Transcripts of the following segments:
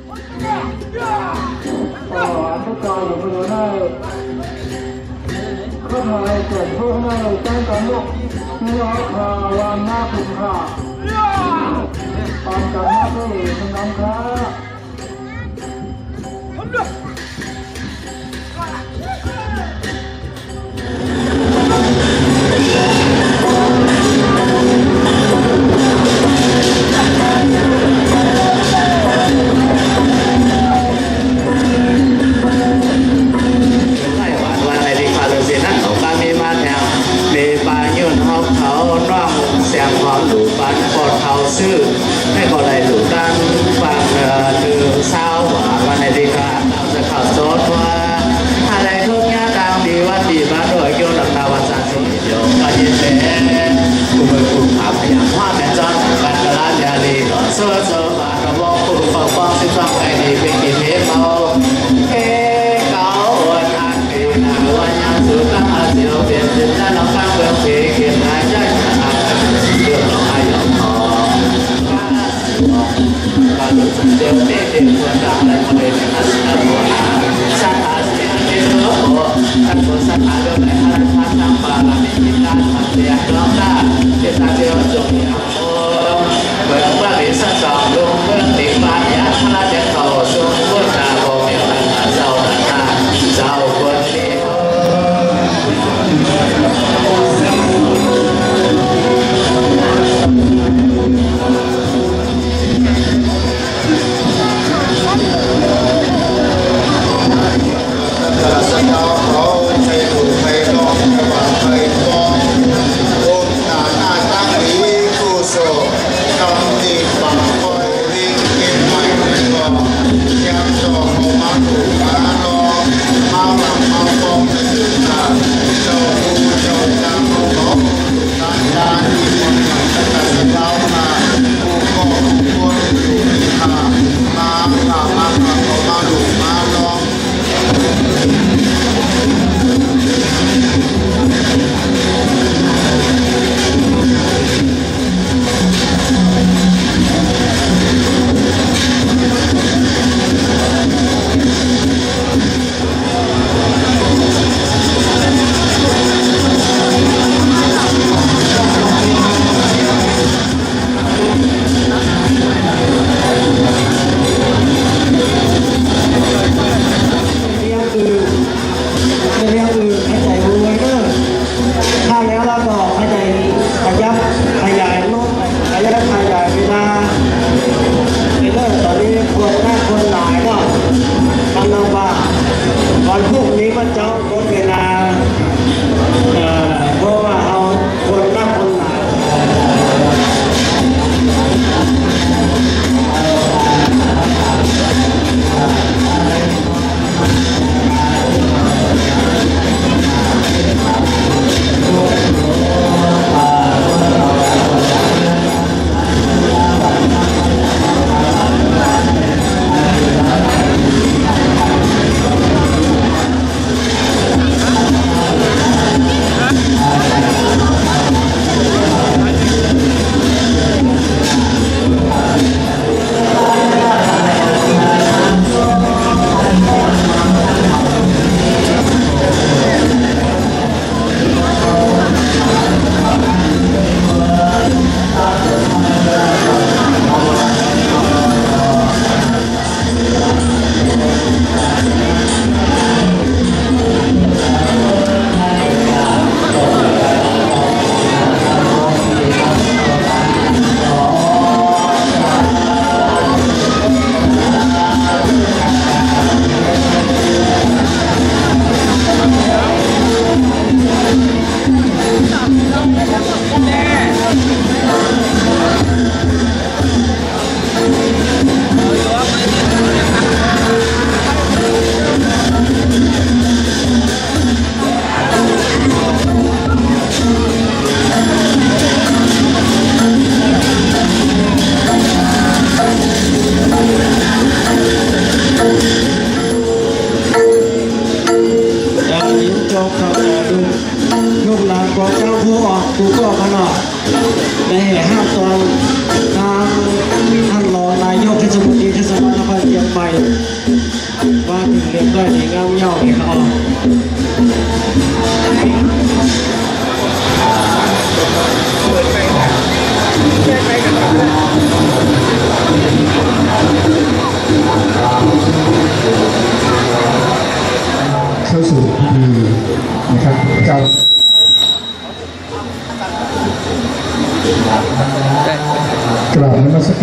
anh tất cả những người này không hề chuyển phương này trong cán bộ nhỏ khờ và ma khủng khả còn cả ma cái gì không nóng khá sư hay còn lại đủ tan vàng từ sao vàวันnày thì cảจะข่าวโซดว่าอะไรทุกอย่างตามดีวันดีบ้านโดยเกี่ยวกับตาวันสันสิเดียวก็ยินดีกูมือกูขับอย่างว่าเป็นจอนกันกระลาญาลีเสื้อเสื้อมาระวงกูฟังฟังสิฟังไปดีเป็นกินเทปเอาเฮ้เก่าวันอันดีนะวันยังสุดตั้งอาเซียวเปลี่ยนจิตใจเราข้างเมืองเพเขียนหายใจหนักเรื่องเราให้ยอมพอการรู้สึกเดียวเด็กควรดังและคนเดียวนั้นสัตว์ตัวนาสัตว์อาเซียนเดียวโอ้สัตว์ตัวสัตว์อาเดียวไหนฮาร์ดพัฒนาบาลามิจิตาสัตว์เดียวร้องได้เจ้าเดียวจงอย่างโอ้เมื่อว่าหรือสัตว์สองลงเมื่อติดบ้านยาพระเจ้าเขาทรงเมื่อนาโกเมียนเจ้าหน้าเจ้าคนเดียว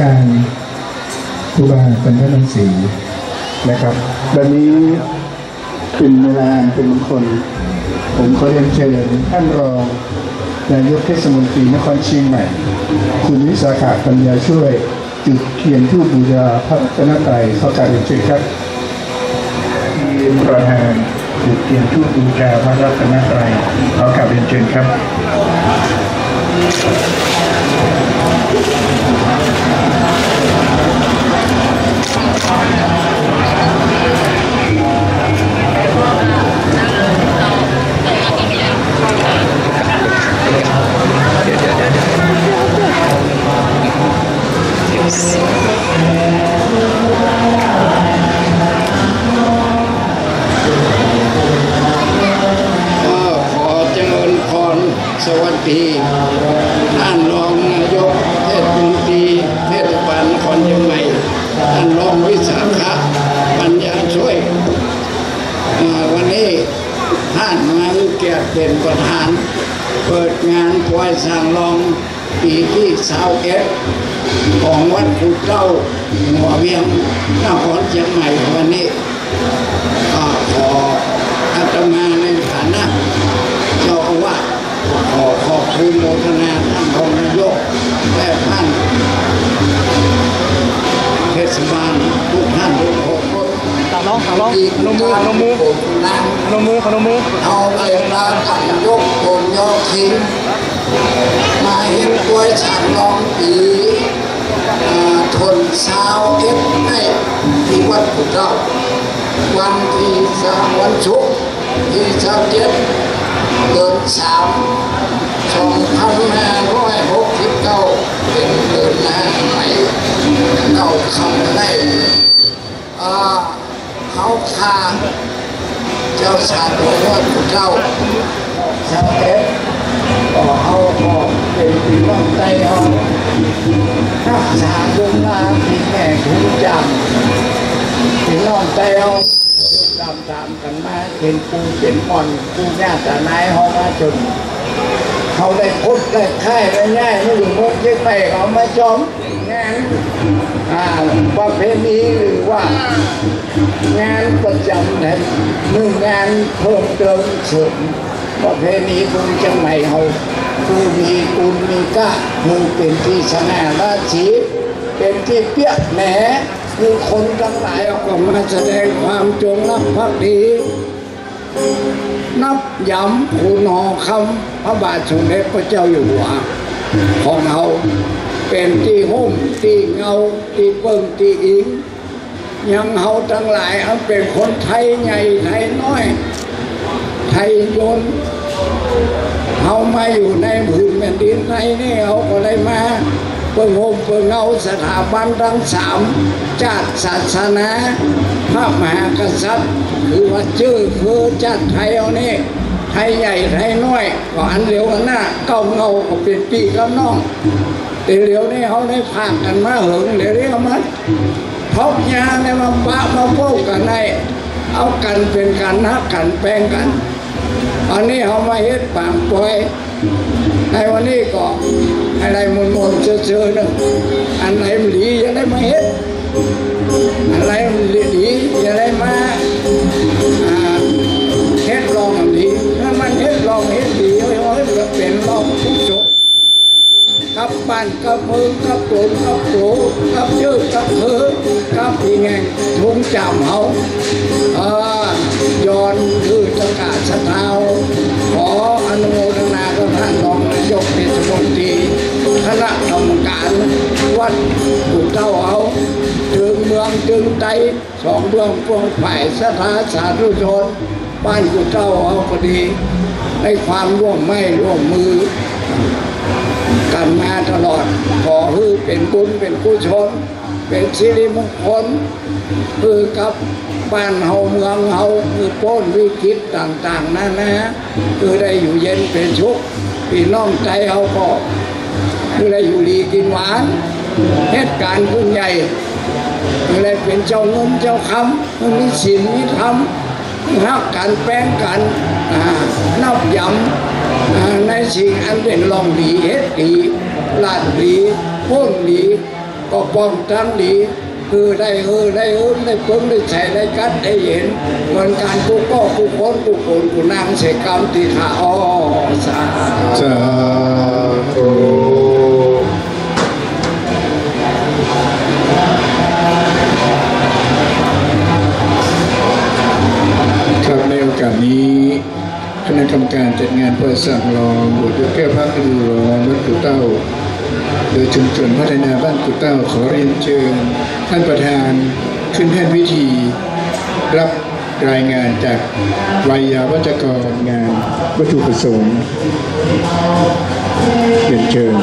การครูบาจันทรังสีนะครับวันนี้เป็นเวลาเป็นมงคลผมขอเรียนเชิญท่านรองนายกเทศมนตรีนครเชียงใหม่คุณวิสาขาปัญญาช่วยจุดเทียนธูปบูชาพระรัตนตรัยขอการเรียนเชิญครับทีมประธานจุดเทียนธูปบูชาพระรัตนตรัยขอการเรียนเชิญครับขอเจริญพรสวัสดีท่านรองนายกเทศมนตรีเทศบาลนครเชียงใหม่ท่านรองวิสาขะปัญญาช่วยวันนี้ท่านมาเกียรติเป็นประธานเปิดงานถวายสร้างรองปีที่21ของวัดภูเจ้าหัวเวียงนครเชียงใหม่วันนี้ขออาตมาในฐานะเจ้าอาวาสขอบคุณโมทนาท่านรองนายกและท่านเทศบาลทุกท่านทุกคนขาลองพนมมือเอาเวลาท่านยกโอนยกทิ้งมาเห็นกล้วยฉางรองปีทนเช้าให้ที่วัดพุทธวันที่3วันศุกร์ที่27เดือน3 2569เป็นเดือนหน้าใหม่เราทำได้เขาคาเจ้าชาติวัดพุทธชาวก็เขาก็เป็นปีน้องใจเขารักษาดวงนาที่แม่ทุกอย่างปีน้องใจเขาตามกันมาเป็นปูเป็นมอนปูย่าตานายเขามาจนเขาได้พุทธได้ค่ายได้ง่ายไม่อยู่เมืองเชียงใหม่เขามาจอมงานประเพณีหรือว่างานประจำแห่งหนึ่งงานเพิ่มเติมเสริมประเพณีคนเชียงใหม่เขาผู้มีกุลมีก้าผู้เป็นที่สง่าราศีเป็นที่เปี้ยแหนคือคนทั้งหลายก็มาแสดงความจงรักภักดีนับย้ำคุณหอคำพระบาทสมเด็จพระเจ้าอยู่หัวของเราเป็นที่หุ้มที่เงาที่เปิ้งที่อิงยังเฮาทั้งหลายเอาเป็นคนไทยใหญ่ไทยน้อยไทยยนเฮามาอยู่ในผืนแผ่นดินไทยนี่เขาก็เลยมาเปิ้งห่มเปิ้งเงาสถาบันทั้ง3ชาติศาสนาพระมหากษัตริย์คือว่าชื่อคือชาติไทยเอานี่ไทยใหญ่ไทยน้อยก็อันเดียวกันหน้าเก้าเงาก็เป็นปีกับน้องแต่เดี๋ยวนี้เขาได้พากันมาเหิงเดี๋ยวนี้มันทบยาในมาบะมาโป้กันในเอากันเป็นกันนักกันแปลงกันอันนี้เขามาเฮ็ดปางปล่อยในวันนี้ก็อะไรมนเชื่อๆนึงอันไหนมันดีอย่าได้มาเฮ็ดอะไรมันดีอย่าได้มาเฮ็ดลองดีถ้ามันเฮ็ดลองเฮ็ดดีเอาให้มันเป็นลองทุกจบกับบ้านกับเมืองกับโกนกับโกกับยืดกับเถือกับปีแงงทุ่งจำเขาย้อนคือประกาศสถาวขออนุโมทนากับท่านรองนายกเทศมนตรีคณะกรรมการวัดภูเจ้าเอาถึงเมืองจึงใจ2เมืองพวงฝ่ายสถาสาธุชนบ้านภูเจ้าเอาพอดีในความร่วมมือกันมาตลอดขอให้เป็นบุญเป็นกุศลเป็นสิริมงคลคือกับบ้านเฮาเมืองเฮาคือพ้นวิกฤตต่างๆนั่นนะคือได้อยู่เย็นเป็นสุขพี่น้องใจเฮาก็คือได้อยู่ดีกินหวานเหตุการณ์คุณใหญ่คือได้เป็นเจ้าเงินเจ้าคำมีศีลมีธรรมรักกันแป้งกันนับย้ำในสิ่งอันเป็นลองดีเฮ็ดดีลาดดีพ้นดี ก ก็ป้องทั้งดีคือได้ได้เพิ่งได้ใช้ได้กัดได้เห็นเหมือนการกูก็กูคนกูนางเสกกรรมติถาอ้อสา สาธุครับในโอกาสนี้คณะกรรมการจัดงานเปิดสั่งรองบวชยกแก้วพระฤดูร้อนวัดกุเต้าโดยชุมชนพัฒนาบ้านกุเต้าขอเรียนเชิญท่านประธานขึ้นแท่นพิธีรับรายงานจากวัยวัจกรงานวัตถุประสงค์เรียนเชิญ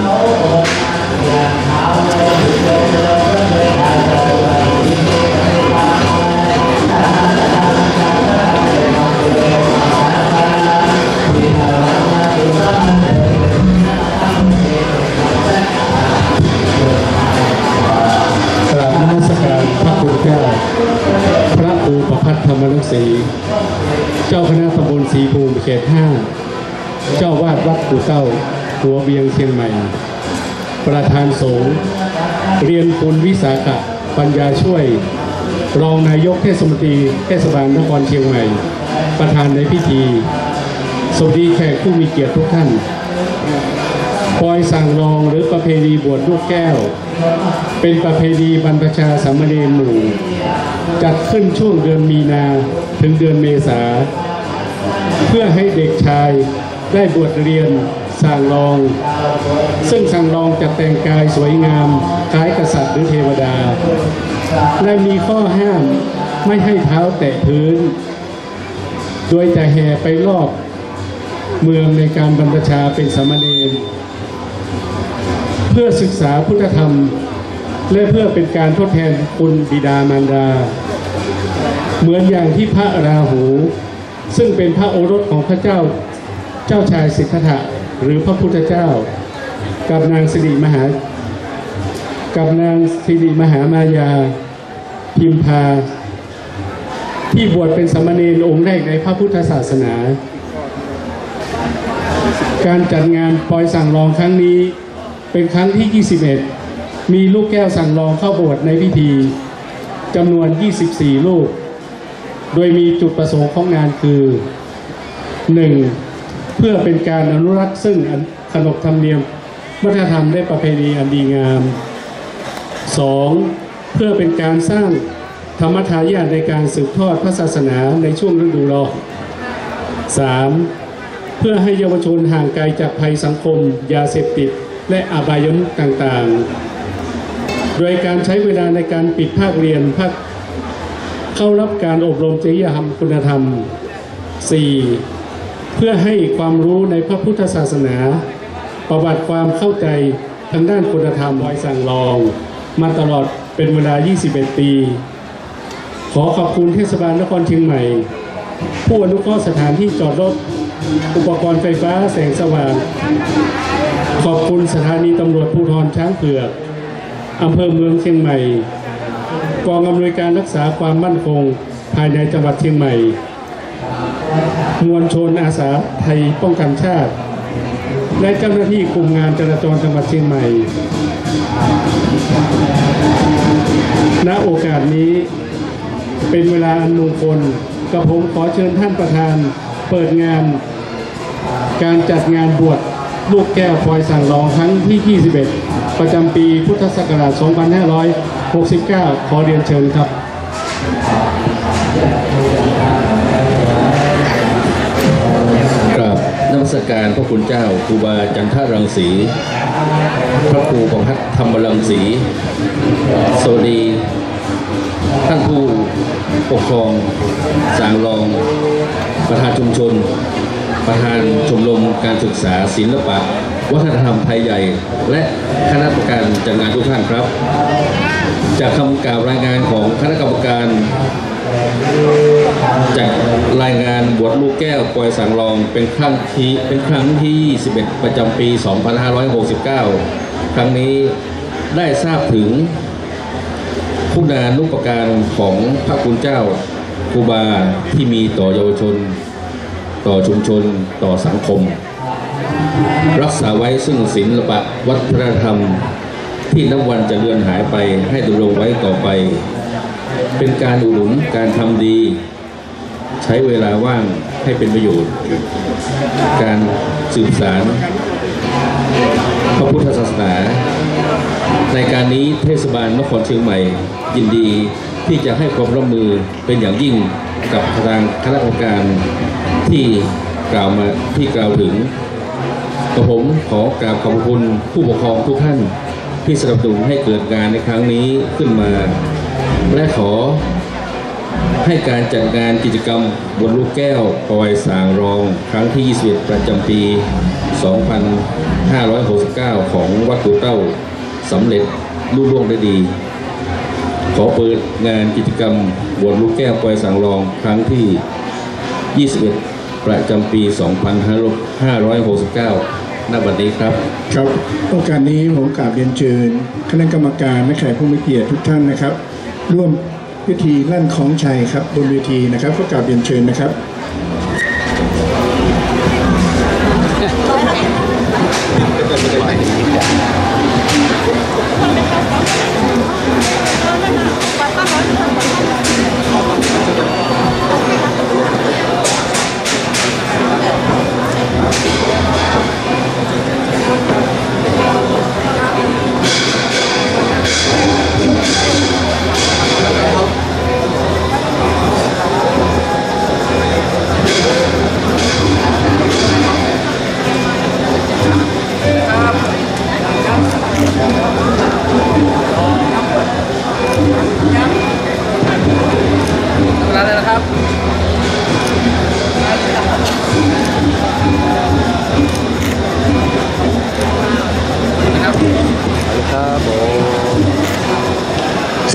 กราบนมัสการพระคุณเจ้าพระครูประภัตธรรมรังสี เจ้าคณะตำบลศรีภูมิเขต 5 เจ้าวาดวัดกูเต้าหัวเวียงเชียงใหม่ ประธานสงฆ์เรียนคุณวิสาขะปัญญาช่วย รองนายกเทศมนตรีเทศบาลนครเชียงใหม่ ประธานในพิธีสวัสดีแขกผู้มีเกียรติทุกท่านปอยสั่งรองหรือประเพณีบวชลูกแก้วเป็นประเพณีบรรพชาสามเณรหมู่จัดขึ้นช่วงเดือนมีนาถึงเดือนเมษาเพื่อให้เด็กชายได้บวชเรียนสั่งรองซึ่งสั่งรองจะแต่งกายสวยงามคล้ายกษัตริย์หรือเทวดาและมีข้อห้ามไม่ให้เท้าแตะพื้นโดยจะแห่ไปรอบเมืองในการบรรพชาเป็นสามเณรเพื่อศึกษาพุทธธรรมและเพื่อเป็นการทดแทนคุณบิดามารดาเหมือนอย่างที่พระราหูซึ่งเป็นพระโอรสของพระเจ้าชายสิทธัตถะหรือพระพุทธเจ้ากับนางสิริมหามายาพิมพาที่บวชเป็นสามเณรองค์แรกในพระพุทธศาสนาการจัดงานปอยสั่งรองครั้งนี้เป็นครั้งที่ 21 มีลูกแก้วสั่งรองเข้าบวชในพิธีจำนวน 24 ลูกโดยมีจุดประสงค์ของงานคือ 1. เพื่อเป็นการอนุรักษ์ซึ่งขนบธรรมเนียมวัฒนธรรมและประเพณีอันดีงาม 2. เพื่อเป็นการสร้างธรรมทายาทในการสืบทอดพระศาสนาในช่วงฤดูร้อน 3. เพื่อให้เยาวชนห่างไกลจากภัยสังคมยาเสพติดและอบายมุขต่างๆโดยการใช้เวลาในการปิดภาคเรียนเข้ารับการอบรมจริยธรรมคุณธรรม 4. เพื่อให้ความรู้ในพระพุทธศาสนาประวัติความเข้าใจทางด้านคุณธรรมปอยสั่งรองมาตลอดเป็นเวลา 21 ปีขอขอบคุณเทศบาลนครเชียงใหม่ผู้อนุเคราะห์สถานที่จอดรถอุปกรณ์ไฟฟ้าแสงสว่างขอบคุณสถานีตำรวจภูธรช้างเผือกอำเภอเมืองเชียงใหม่กองอำนวยการรักษาความมั่นคงภายในจังหวัดเชียงใหม่มวลชนอาสาไทยป้องกันชาติและเจ้าหน้าที่กลุ่มงานจราจรจังหวัดเชียงใหม่ณโอกาสนี้เป็นเวลาอันมงคลกระผมขอเชิญท่านประธานเปิดงานการจัดงานบวชลูกแก้วปอยสั่งรองครั้งที่ 21 ประจำปีพุทธศักราช 2569 ขอเรียนเชิญครับ กราบนมัสการพระคุณเจ้าครูบาจันทรังสีพระครูประภัตธรรมรังสีสวัสดีท่านผู้ปกครองสางรองประธานชุมชนประธานชมรมการศึกษาศิลปะวัฒนธรรมไทยใหญ่และคณะกรรมการจัดงานทุกท่านครับจากคำกล่าวรายงานของคณะกรรมการจัดรายงานบวชลูกแก้วปอยสั่งรองเป็นครั้งที่ 21 ประจำปี 2569 ครั้งนี้ได้ทราบถึงคุณานุปการของพระคุณเจ้าครูบาที่มีต่อเยาวชนต่อชุมชนต่อสังคมรักษาไว้ซึ่งศิลปะวัฒนธรรม ที่นับวันจะเลือนหายไปให้ดำรงไว้ต่อไป เป็นการอุดหนุนการทำดี ใช้เวลาว่างให้เป็นประโยชน์ การสืบสานพระพุทธศาสนาในการนี้เทศบาลนครเชียงใหม่ยินดีที่จะให้ความร่วมมือเป็นอย่างยิ่งกับทางคณะกรรมการที่กล่าวถึงกระผมขอกราบขอบคุณผู้ปกครองทุกท่านที่สนับสนุนให้เกิดงานในครั้งนี้ขึ้นมา และขอให้การจัดงานกิจกรรมบนลูกแก้วปอยสางรองครั้งที่ 21 ประจำปี 2569 ของวัดกู่เต้าสำเร็จลุล่วงได้ดี ขอเปิดงานกิจกรรมบนลูกแก้วปอยสางรองครั้งที่ 21 ประจำปี 2569 ณ บัดนี้ครับ ครับโอกาสนี้ผมกราบเรียนเชิญคณะกรรมการและแขกผู้มีเกียรติทุกท่านนะครับ ร่วมพิธีลั่นของชัยครับบนเวทีนะครับก็กราบเรียนเชิญนะครับ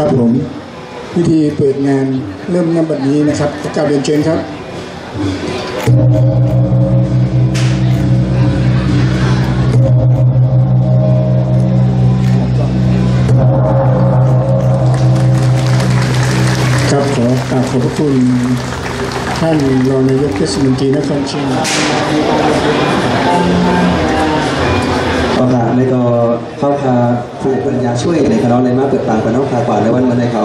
ครับผมพิธีเปิดงานเริ่มณบัดนี้นะครับขอกราบเรียนเชิญครับครับขอกราบขอบพระคุณท่านรองนายกเทศมนตรีนครเชียงใหม่โอกาสในก็เข้าพาผู้ปัญญาช่วยในคณะในมาเปิดต่างกันน้องพากว่าในวันมันในเขา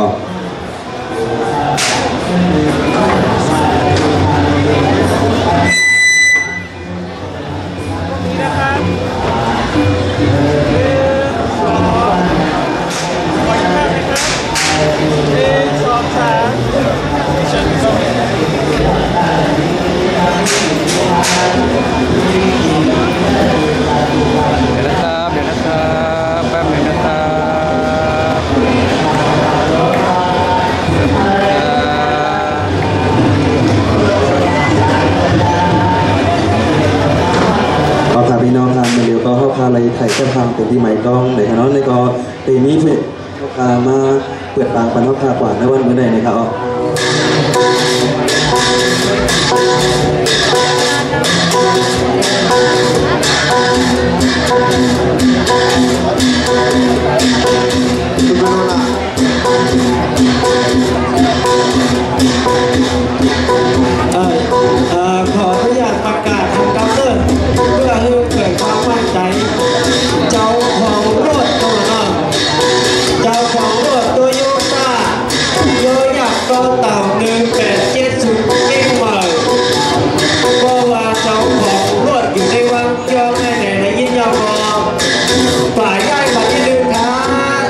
อะไรไข่ก็ทำเป็นที่ใหม่กล้องในคณะในก็ปีนี้เพื่อมาเปิดต่างปันเท่าคากว่าในวันเมื่อใดนะครับขออนุญาตประกาศทางการเมืองเพื่อให้เกิดความมั่นใจเจ้าของรถตัวน้องเจ้าของรถตัวโยต้าโยยักษ์ก็เต่า1870เก่งใหม่เพราะว่าเจ้าของรถอยู่ในวังยองในไหนยินยอมฝ่ายได้บัตรที่1ครับ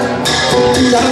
เจ้า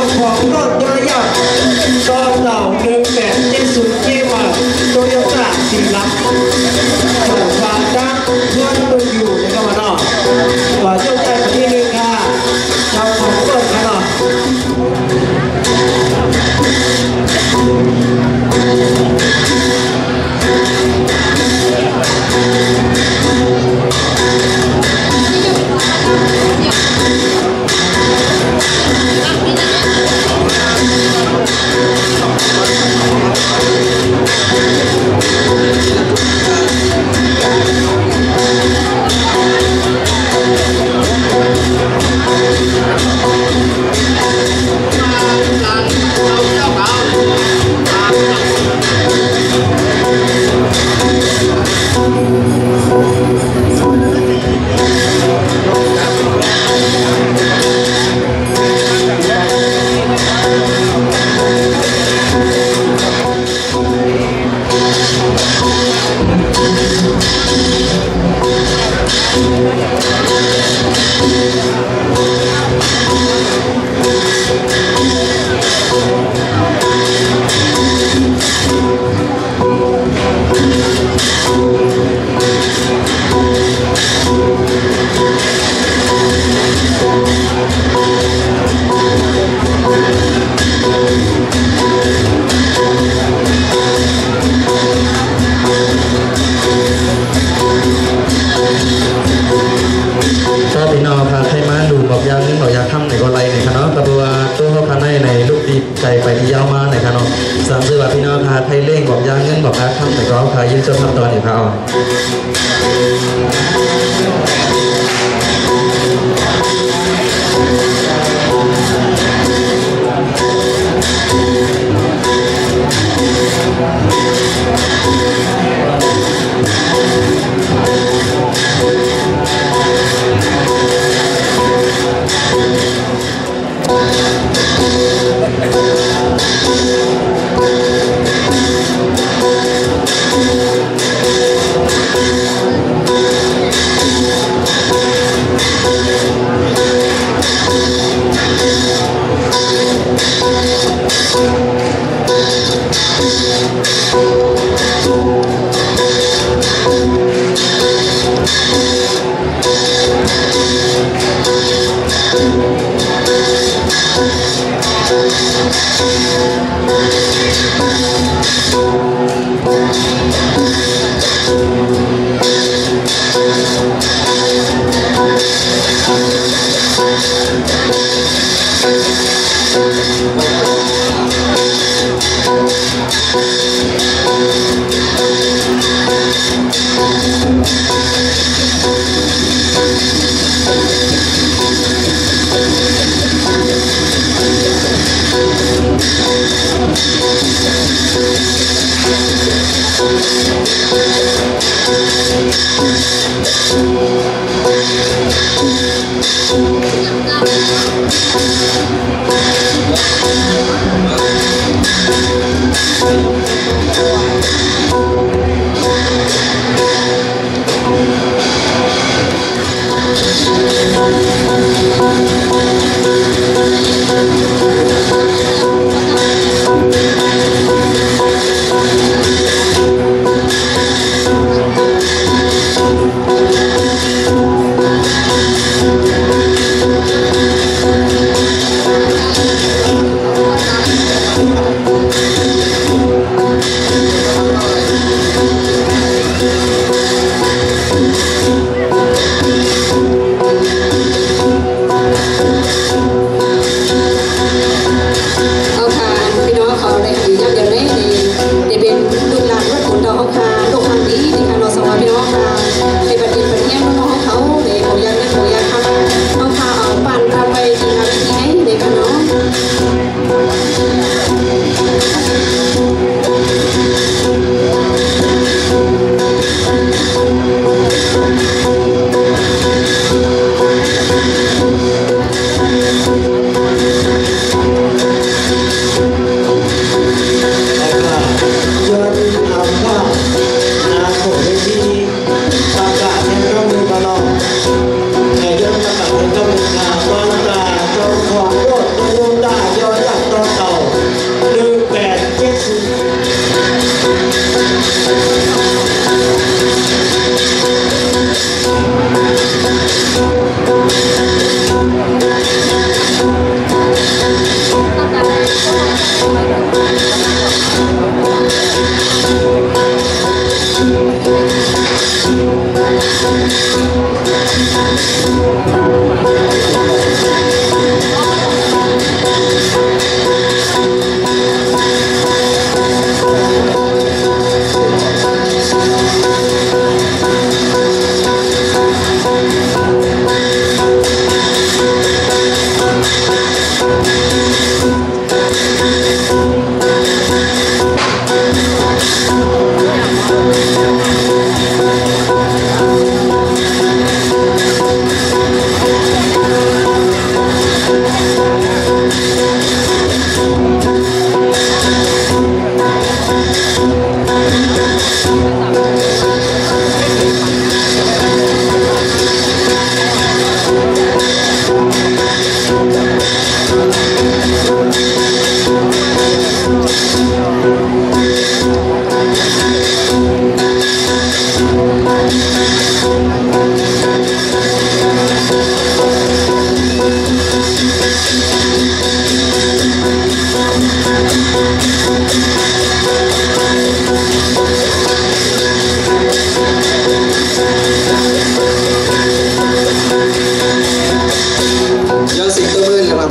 ไรนะครับเนาะกระบวนตัวเขาคาในลูกดีไก่ไปที่ยาวมานะครับเนาะสามสื่อว่าพี่น้องคาไทยเล่งบอกยางเงินบอกคาคำแต่ก็คายืนจนทำตอนอยู่ครับ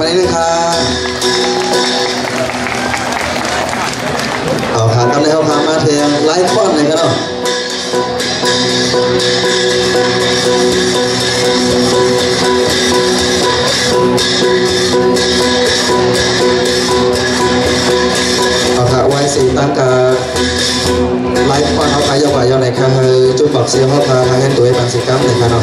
นี้เลยครับเอาขาตั้งได้เข้าพามาเทียงไลฟ์ฟอนเลยครับเนาะเอาขาไว้สีตั้งกาไลฟ์ฟอนเอาไปยาวกว่ายาวไหนครับจุดบอกเสียเข้าพาทางให้ตัวบางสิกรรมเลยครับเนาะ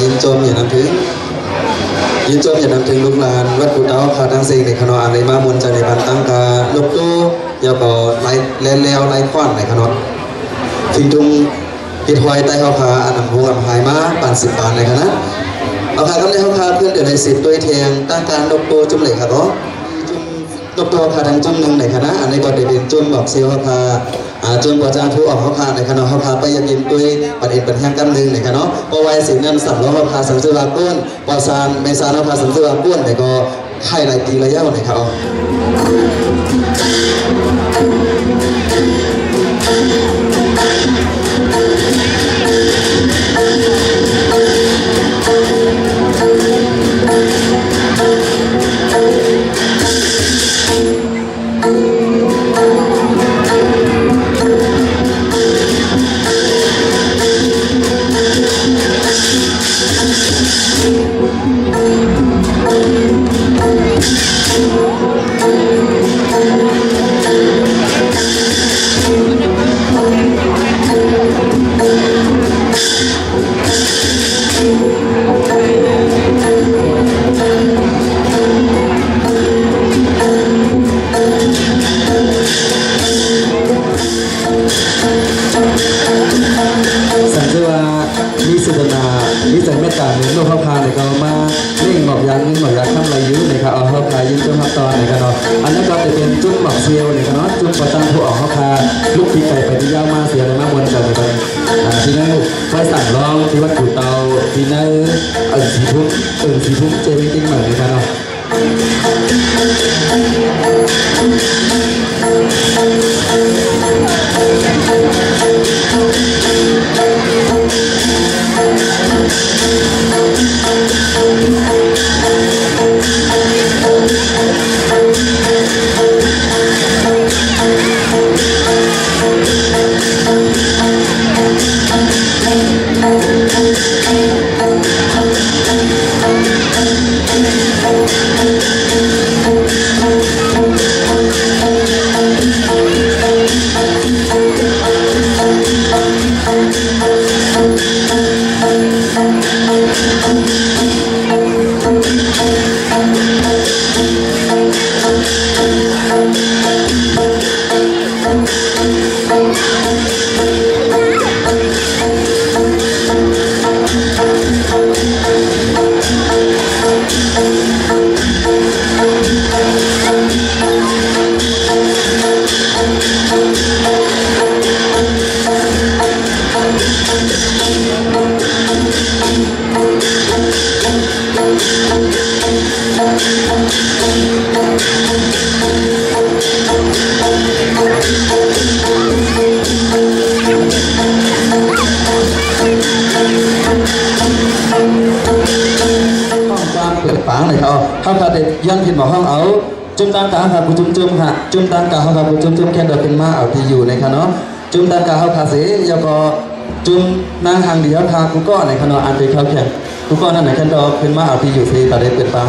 ยินจมอย่านำถึงลูกหลานวัดกุฎเต้าพาทั้งสิ่งในคณะอันในบ้ามวลใจในบันตั้งกาลูกตู้อย่าก่อไล่เล่นแล้วไล่ควันในคณะทิ้งตุงฮิตไว้ใต้เขาพาอันนำพงอันหายมาปาน10 ปานในคณะเอาพากันในเขาพาเพื่อนเดือนใน10ด้วยเทียงตั้งการลูกตู้จุ่มเหล็กครับก็ลูกตู้พาทั้งจุ่มหนึ่งในคณะอันในก็ได้เป็นจุ่มบอกเซลเขาพาจนกว่าจะผู้ออกเขาพาในคณะเขาพาไปยังยิมด้วยประเด็นปัญหากันหนึ่งในคณะพอวัยสิ่งนั้นสั่งล้อเขาพาสังเสวาก้นปอซานเมซานเขาพาสังเสวาก้นแต่ก็ไข่หลายตีระยะวันไหนครับนี่สุดนานี่ใจเมตตาเนี่ยโลกเขาพาเนี่ยก็มาเล่งหมอกยางนี่หมอกยางทำอะไรยื้อเนี่ยครับเอาเขาพายื้อจนทับตอนเนี่ยครับเนาะอันนั้นก็จะเป็นจุดหมอกเซียวเนี่ยครับเนาะจุดประตังผู้ออกเขาพาลูกปีไก่ไปที่ย่ามาเสียเลยมาบนกันเลยครับที่นั่นไว้สั่งร้องที่วัดกุฎเตาที่นั่นสีทุ่มเจมิติ้งเหมือนกันเนาะเขาพาเด็กยันผิดบอกห้องเอาจุ่มตามกาค่ะผู้จุ่มค่ะจุ่มตามกาเขาค่ะผู้จุ่มแค่เดินเป็นมาเอาที่อยู่ในค่ะเนาะจุ่มตามกาเขาพาเสียแล้วก็จุ่มนางหางเดียวค่ะกูก็ในค่ะเนาะอันเป็นเขาแข่งกูก็นั่นไหนแค่เดินเป็นมาเอาที่อยู่ที่ตาเด็กเป็นปัง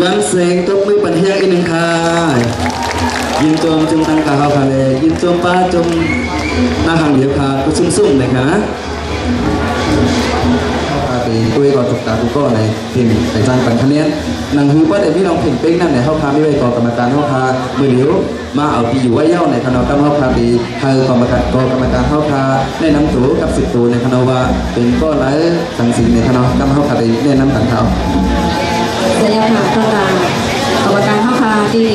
วันเสงตบมือปันเฮียอีกหนึ่งค่ะยินจมจุมตั้งกาเฮาค่ะเลยยินจมป้าจมหน้าหางเดียวค่ะก็ซุ่มๆเลยค่ะไปด้วยก่อนถูกตาทุกก้อนในพิมพ์ไปจ้างปันคะแนนนังฮือว่าแต่พี่น้องพิมพ์เป๊กนั่นในเข้าพาไม่ไปก่อกรรมการเข้าพาเมื่อเดี๋ยวมาเอาปีอยู่ไว้เย้าในคณะกรรมการดีเธอกรรมการเข้าพาได้นำตัวกับ10ตัวในคณะว่าเป็นก็หลายสังสิงในคณะกรรมการเข้าพาดีได้นำต่างเขา เสียค่ะประกาศกรรมการเข้าคาที่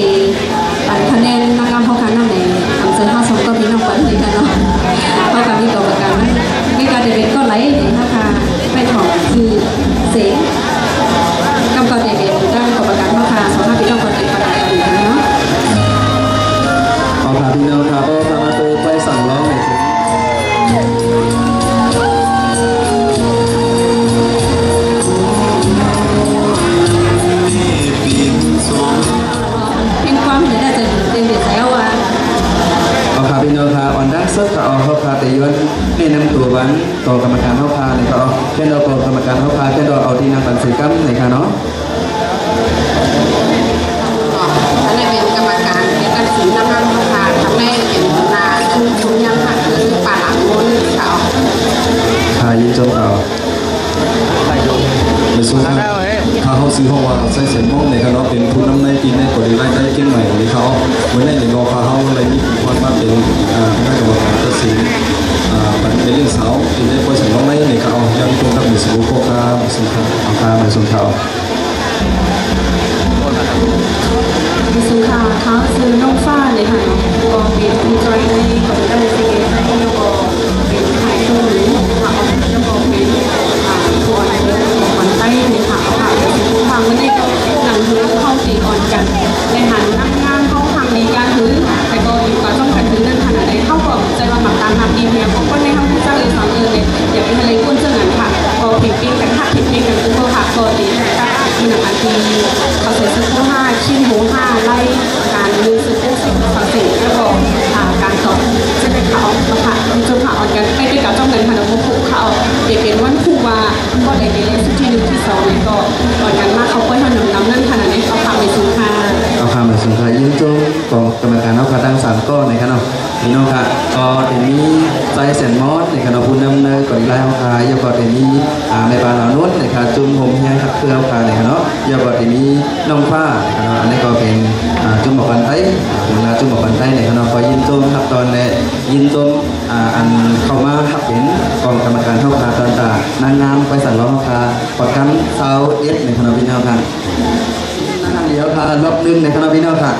ปันคะแนนนักการเข้าคานั่นเองทำเสร็จห้าสองก็พี่น้องปันดีกันเนาะเข้าคาที่กรรมการมีการเดบิตก็ไหลในเข้าคาไม่ถอดคือเสียงกำกับเดบิตด้านกรรมการเข้าคาสองห้าพี่น้องปันดีประกาศกันอยู่เนาะ เอาพาพี่น้องครับก็พามาตัวไปสั่งร้องเลยเป็นความเห็นได้จะเต็มเดียดแล้วอ่ะ เอาพาพี่น้องครับออนดักเซิร์ฟกับเอาเข้าพาแต่ย้อนแนะนำตัววันต่อกรรมการเข้าพาเลยครับแค่เราต่อกรรมการเข้าพาแค่เราเอาที่นำปันสีกัมเลยค่ะเนาะ ท่านได้เป็นกรรมการในการสีน้ำมันเข้าคาทำให้เป็นนาชุมยังค่ะคือป่าหลังม้วนเขา ค่ะยินจมเขา ในส่วนข้าเขาซื้อห้องว่าใส่เสียงห้องในคณะเป็นผู้นำในปีในกฎรายได้เก่งใหม่ในเขาเมื่อในหนึ่งรอข้าเขาอะไรมีความมาเป็นคณะกรรมการตัดสินเป็นเรื่องสาวที่ได้ควรสั่งน้องในเขายังคงทำอยู่สู่โคกาสุข เอาพามาส่งเขา มีสุขาเขาซื้อน้องฟ้าเลยค่ะก็เป็นผู้จอยในกฎได้สิเกตให้แล้วก็เป็นไทยตัวหรือค่ะแล้วก็เป็นตัวอะไรของคนใต้ในค่ะค่ะทางวันนี้ก็หนังหื้อเข้าตีอ่อนกันในหันนั่งงานเขาทางนี้การหื้อแต่ก็อยู่กับจ้องกันหื้อนั่นขนาดไหนเข้าก็ใจว่าหมักตามทำดีเมียของคนในห้องผู้จ้างเลยสอนเลยอย่าเป็นอะไรก้นเจ้าหนังค่ะก็ผิดปิ้งกันค่ะผิดปิ้งกันทุกคนค่ะก็ดีค่ะมีหนังอันทีเขาใส่เสื้อผ้าชิ้นหมูผ้าไล่การยืนสุดเส้นสิ่งสังเกตแล้วก็การตอบจะได้ข่าวค่ะจนข่าวออนกันไปด้วยกับจ้องกันค่ะแล้วก็ผูกข่าวเด็กเป็นวันคู่ว่าก็ได้ในสุดที่1ที่2เนี่ยก็ออนกันมากเขาก็ทำน้ำนั่นขนาดนี้เขาทำในสุขา เอาพามาส่งเขายินจมของกรรมการเอาพาตั้ง3ก้อนในคณะพี่น้องค่ะก็เดี๋ยวนี้ใจแสนมอสในคณะผู้นำในก่อนไล่เอาพายกอดเดี๋ยวนี้ในบ้านเราโน้นในค่ะจุ่มผมยังขับเคลื่อนพาในคณะยกอดเดี๋ยวนี้น้องฟ้าในคณะอันนี้ก็เป็นจุ่มหมอกปันไตเวลาจุ่มหมอกปันไตในคณะก็ยินจมครับตอนในยินจมอันเข้ามาขับเห็นกองกรรมการเข้าพาตอนตานางงามไปสั่งร้องพาปอดกันเซาเอสในคณะพี่น้องค่ะนั่งเดียวค่ะรอบนึงในคณะพี่น้องค่ะ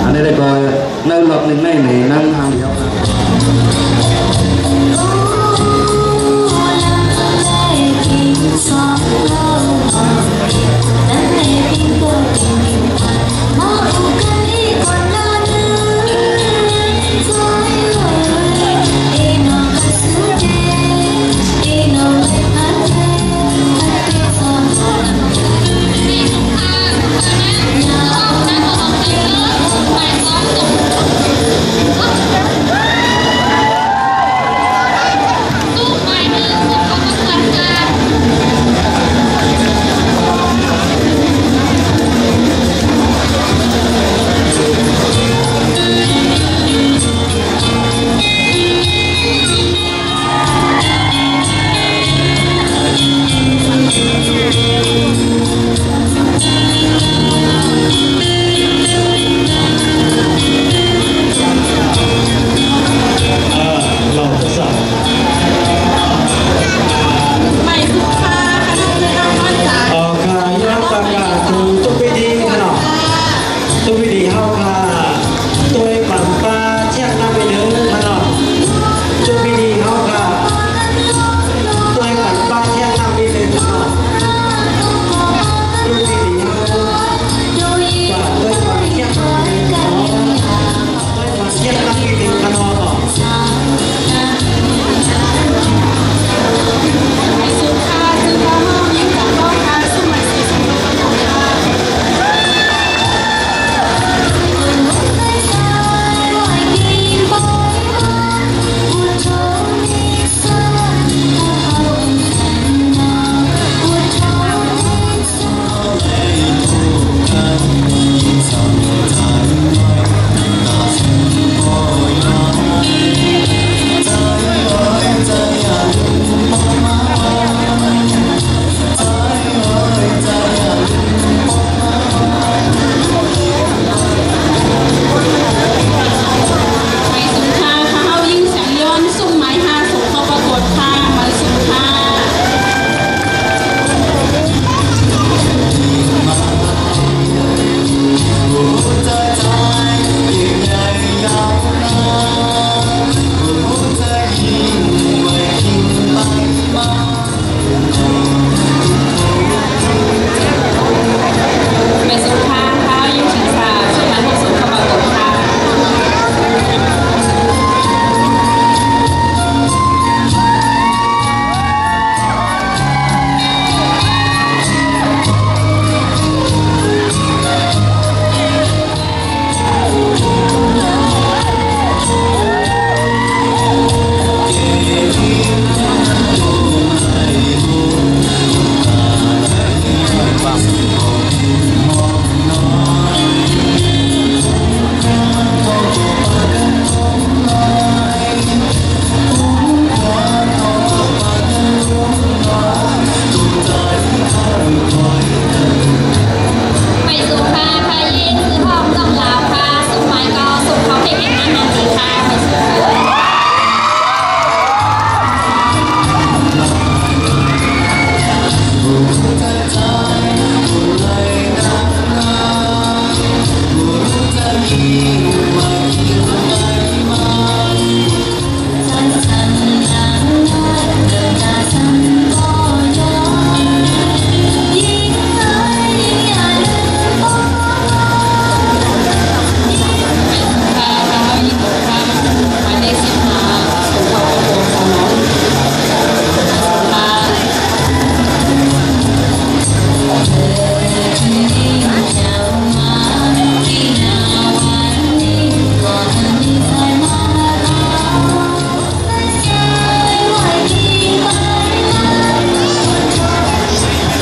อันนี้ได้ก็นั่งรอบนึงในนั่งทางเดียว เป็นสุภาพข้าวยูชิงซาสุภาพที่สุดขบวนค่ะ ไปสุภาพายินคือหอมต้องลาวค่ะสุขไม้ก็สุขเขาเก่งอาหารดีค่ะไปสุภา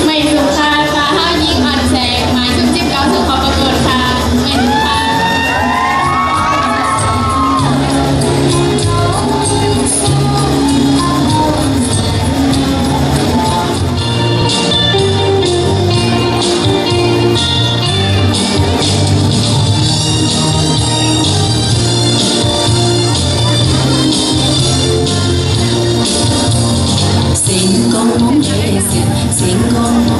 ไม่สุภาพค่ะห้ายิงอ่อนแสงหมายถึงจิ้มเก้าถึงขอประกวดค่ะไม่สุภาพ成功冇嘢食，成功冇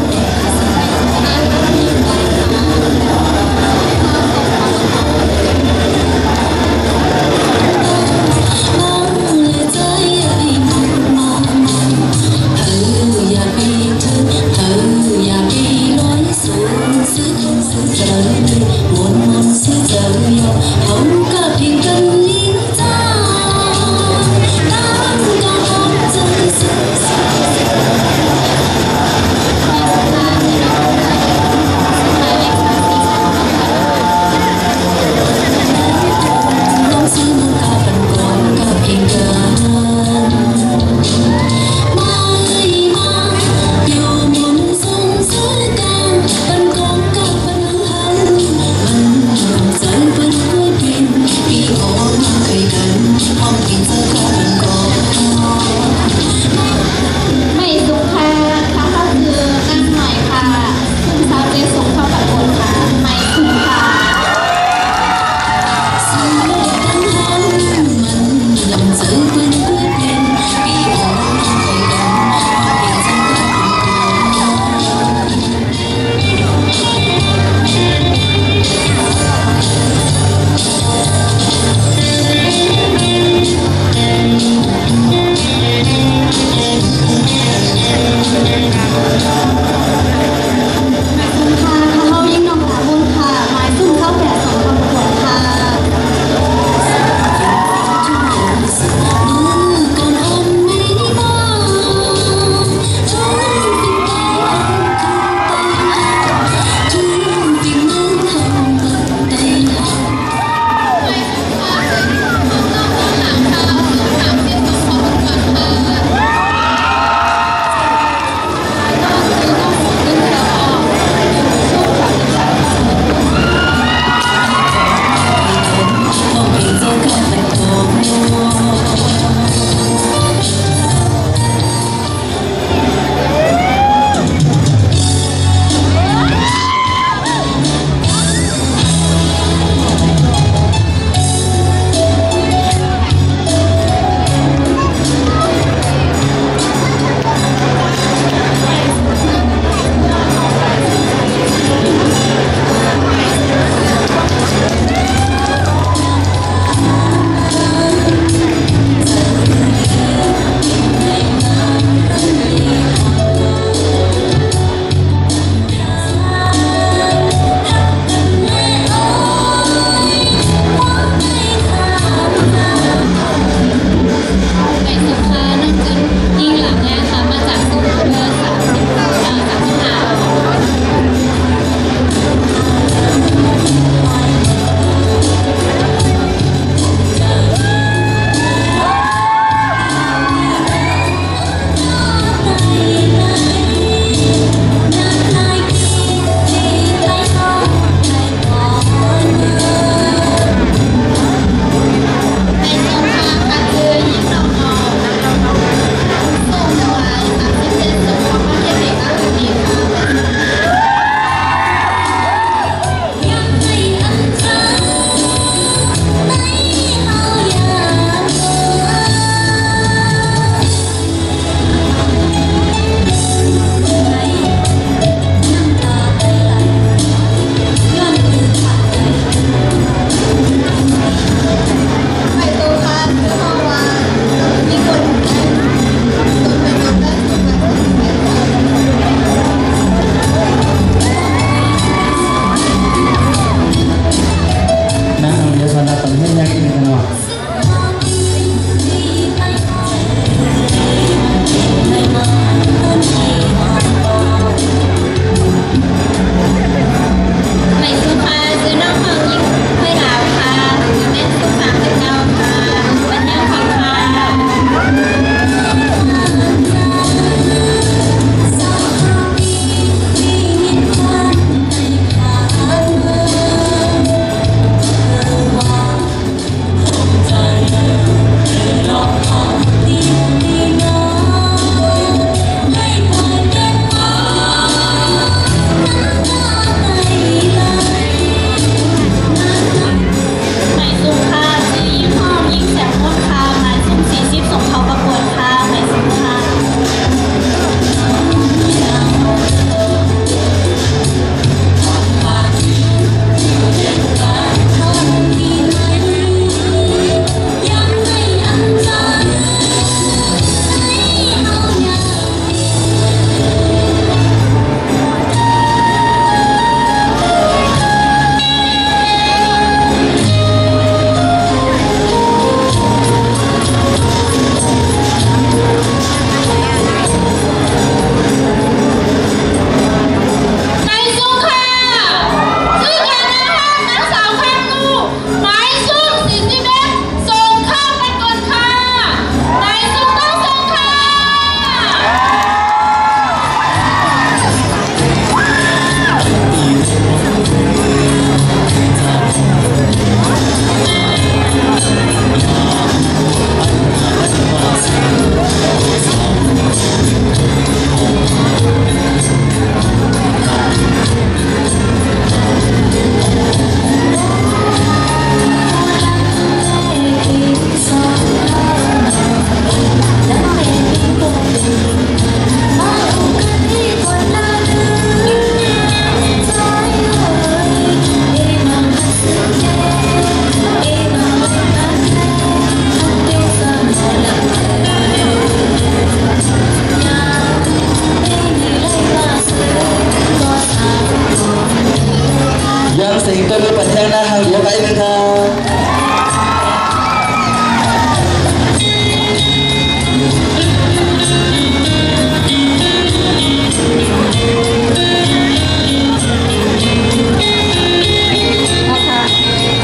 ตัวมือปัดแทงนะฮะหัวไปนะครับ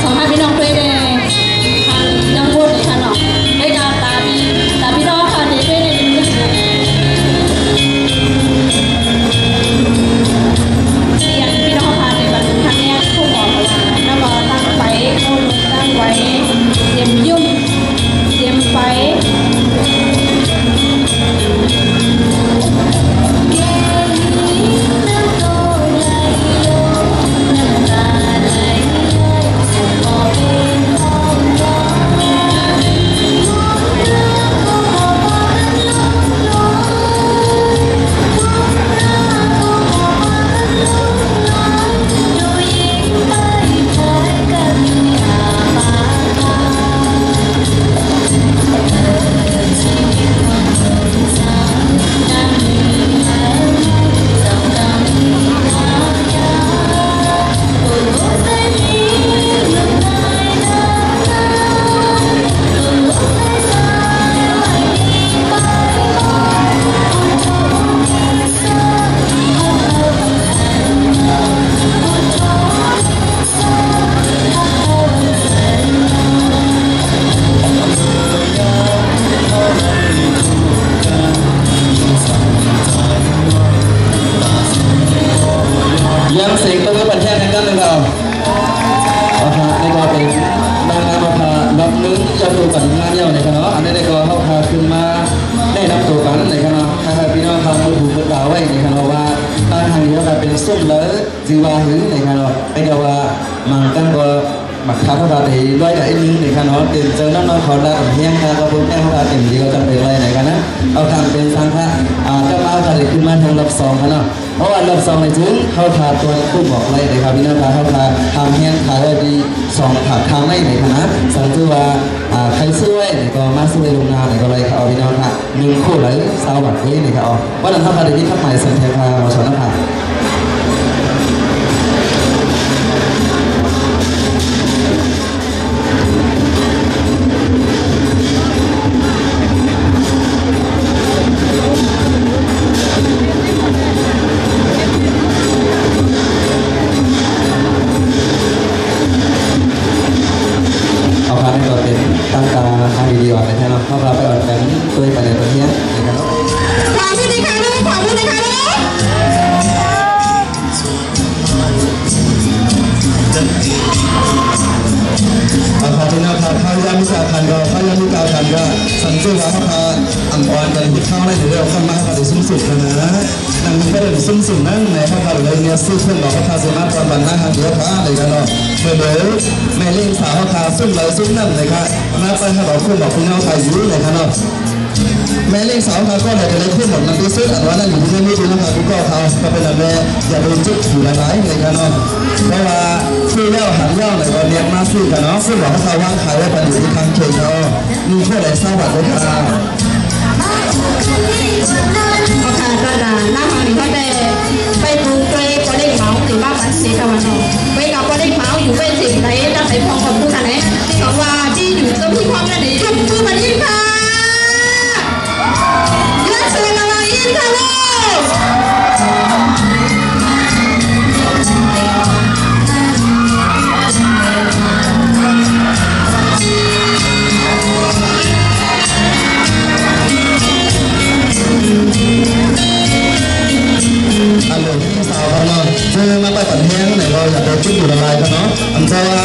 สองท่านพี่น้องด้วยเลยทางยังพูดในทางหนอกได้การตามพี่น้องค่ะที่ด้วยในอย่างพี่น้องค่ะในบรรทัดนี้ผู้บอกว่าน้ำมันตั้งไฟเข้าลงตั้งไว้เตรียมยุ่งเตรียมไฟยังเสียงตัวมือปัดแทงกันเลยครับเอาค่ะนี่ก็เป็นนางงามค่ะนับนึงจะดูกันงานเดียวในคณะอันนี้ได้ก็เข้าพาขึ้นมาได้นับตัวกันในคณะถ้าพี่น้องทำมือถูกมือดาวไว้ในคณะว่าตั้งทางนี้ก็เป็นส้มเลยจีวาหรือในคณะไม่เดียวว่ามันกันก็บักท้าพระบาทด้วยกับไอ้นึงในคณะเต็มเจอน้องๆเขาได้กับเฮียงค่ะก็พุ่งแก้พระบาทเต็มดีก็จำเป็นอะไรในคณะเอาทำเป็นสังฆะจะมาเอาทะเลขึ้นมาทางรับซองคณะเพราะว่ารอบสองในถึงเข้าทาตัวคู่บอกเลยนะครับพี่น้องเข้าทาทำแห้งขายไว้ดีสองผักทางไม่ไหนคณะสังคือว่าใครซื้อไว้ก็มาซื้อในโรงงานก็เลยเอาพี่น้องค่ะหนึ่งคู่เลยสาวบัตรเลยนะครับว่าหลังเข้าทาได้ที่ทับหมายสันเทพามาชนนะครับตั้งตาทางดีๆก่อนนะครับเข้ามาไปอ่อนกันด้วยไปในประเทศนะครับขอบคุณนะคะลูกขอบคุณนะคะลูกอาคาที่น่าพาข้าวยามิกาทันก็ข้าวยามิกาทันก็สังเกตว่าเขาพาอันอ่อนกันที่เข้าได้ถึงเรื่องข้ามาเขาได้สุ่มสุดกันนะนั่งไม่ได้สุ่มสุดนั่งในเขาพาเลยเนี่ยซื้อเพื่อนบอกเขาพาสมาร์ทวันหน้าหันเดียวพาเลยกันเนาะเมื่อเดี๋ยวแม่เลี้ยงสาวเขาพาสุ่มเลยสุ่มนั่งเลยครับมาไปให้บอกคุณบอกคุณเอาใครอยู่เลยครับเนาะแม่เลี้ยงสาวเขาก็เลยจะได้ขึ้นหมดมันที่ซื้ออันว่านั่นอยู่ที่นี่ดูนะครับคุณก็เขาก็เป็นอะไรอย่าโดนจุดอยู่หลายๆเลยครับเนาะเพราะว่าซื้อแล้วหันแล้วเลยก็เลี้ยงมาซื้อกันเนาะซึ่งบอกเขาว่างขายไว้ปันอยู่ที่ทางเขตเขามีเพื่ออะไรทราบบัตรด้วยครับโอเคก็ได้น้ำมันก็ได้ไปปลูกเกลือก็ได้เหมาหรือว่าบัตรสีตะวันออกไปกับก็ได้เหมาอยู่เป็นสิ่งไหนจะไปพองคนผู้ไหนที่บอกว่าที่อยู่ต้องมีความระดับทุกผู้มายินค่ะยืนเชิญมายินค่ะลูฮัลโหลพี่สาวครับเนาะคือมาไปปัดแห้งไหนก็อยากไปจุดอยู่ละลายกันเนาะอันเจ้าว่า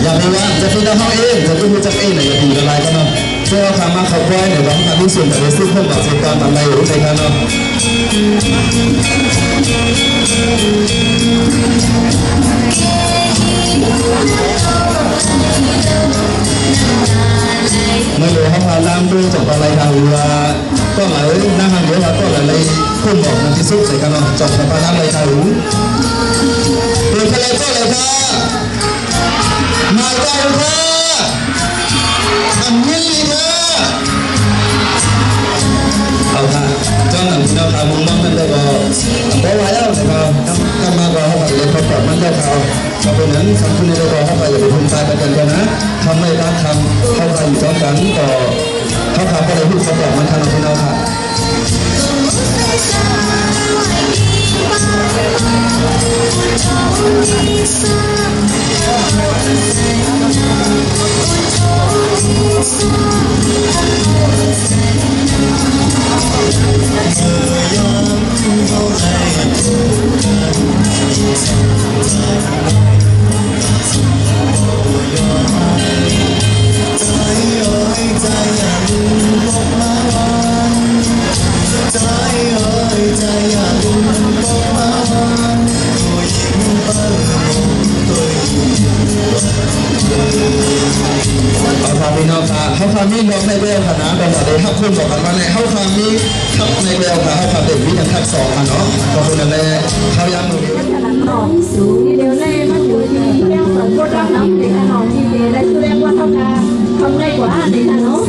อยากไปว่าจะเป็นห้องเองจะเป็นผู้จัดเองไหนอยากอยู่ละลายกันเนาะเจ้าทำมาเขาควายเนี่ยต้องทำที่สุดแต่ซึ่งเพิ่มบอกสิ่งการทำในรู้ในกันเนาะเมื่อเดือนเขาพาล้างด้วยจากอะไรทางเรือก็ไหลนั่งทางเรือก็ไหลขึ้นบอกมันที่สุดใส่กันเนาะจบกับพาล้างอะไรทางรู้เดินทะเลก็เลยค่ะมาใจค่ะอันนี้ค่ะเอาค่ะเจ้าหน้าที่เราทำมุ่งมั่นมันได้ก็เพราะว่าแล้วนะครับทำมาก็เขาบอกเลยเขาปรับมันได้เขา เพราะฉะนั้นสังคมในเราเข้าไปอย่าไปทุ่มทายไปกันนะทำไม่รักทำเข้าไปอยู่จอมกันต่อเขาทำก็เลยพูดสำหรับมันทำเอาไปเอาค่ะเขาทำมีน้องในเวลค่ะนะแต่เดี๋ยวถ้าคุณบอกกันว่าในเขาทำมีทับในเวลค่ะเขาทำเด็กวิทยาทักษ2เนาะก็คือในเขาย้ำมือเดี๋ยวในมันอยู่ที่แนวสังคมรับน้ำในขนมที่ได้แสดงว่าต้องการทำได้กว่าในขนม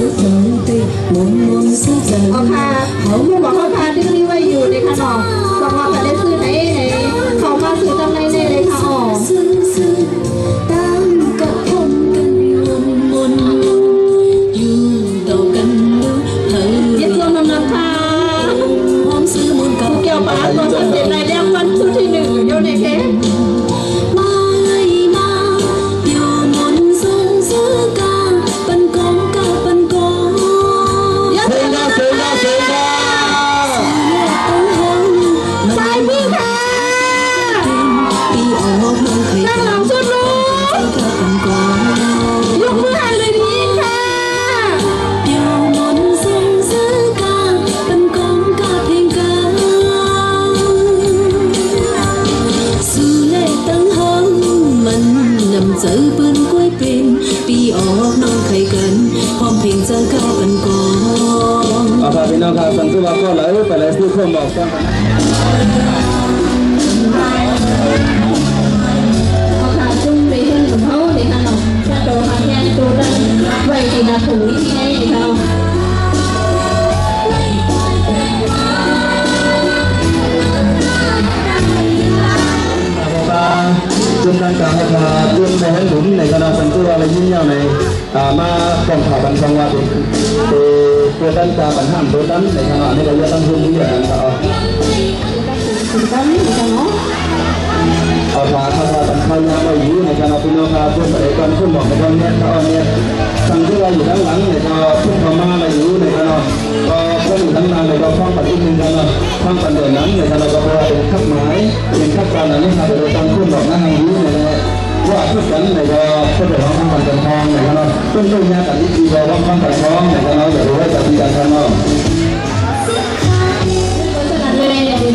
เอาค่ะเขาบอกเขาพาที่นี่ไว้อยู่ในขนมบอกว่าจะได้ซื้อไหนเขามาซื้อจำในเลยค่ะอ๋อเกี่ยวกับตัวสังเกตในเรื่องวันชุดที่1อยู่ในเคสเจอปืนกล้วยเป็นปีออกน้องไข่กันพร้อมเพลงเจอก้าวกันก่อนเอาค่ะพี่น้องค่ะสังเกตว่าก็ไหลไปไหลซื้อเครื่องบอกกันเอาค่ะจุ่มไปให้ของเขาเลยค่ะน้องจะโตค่ะแค่ตัวนั้นไว้ที่นาถุงนี่ไงค่ะจนการการให้พาเรื่องในให้หนุนในคณะสังเกตอะไรยิ่งใหญ่ในมาก่อนข่าวบันฟังว่าเป็นตัวด้านการบันห้ามตัวด้านในคณะนี้เราจะตั้งพื้นที่อย่างนั้นครับเอาพาข้าวบันข้าวยามาอยู่ในคณะพี่น้องครับเพื่อนอะไรกันเพื่อนบอกในวันนี้เขาเนี่ยสังเกตว่าอยู่ด้านหลังในคณะเพื่อนพม่ามาอยู่ในคณะก็เพื่อนอยู่ด้านหน้าในเราฟังปฏิบัติกันฟังปฏิบัตินั้นในคณะก็เป็นขับหมายเป็นขับการนั้นนะครับเราตั้งเพื่อนบอกนั่งอยู่ในว่าเพื่อนกันในก็เพื่อนร้องฟังกันทองในคณะเพื่อนเรื่องยากันที่ดีเราฟังกันทองในคณะอย่ารู้ว่าจะดีกันข้างนอก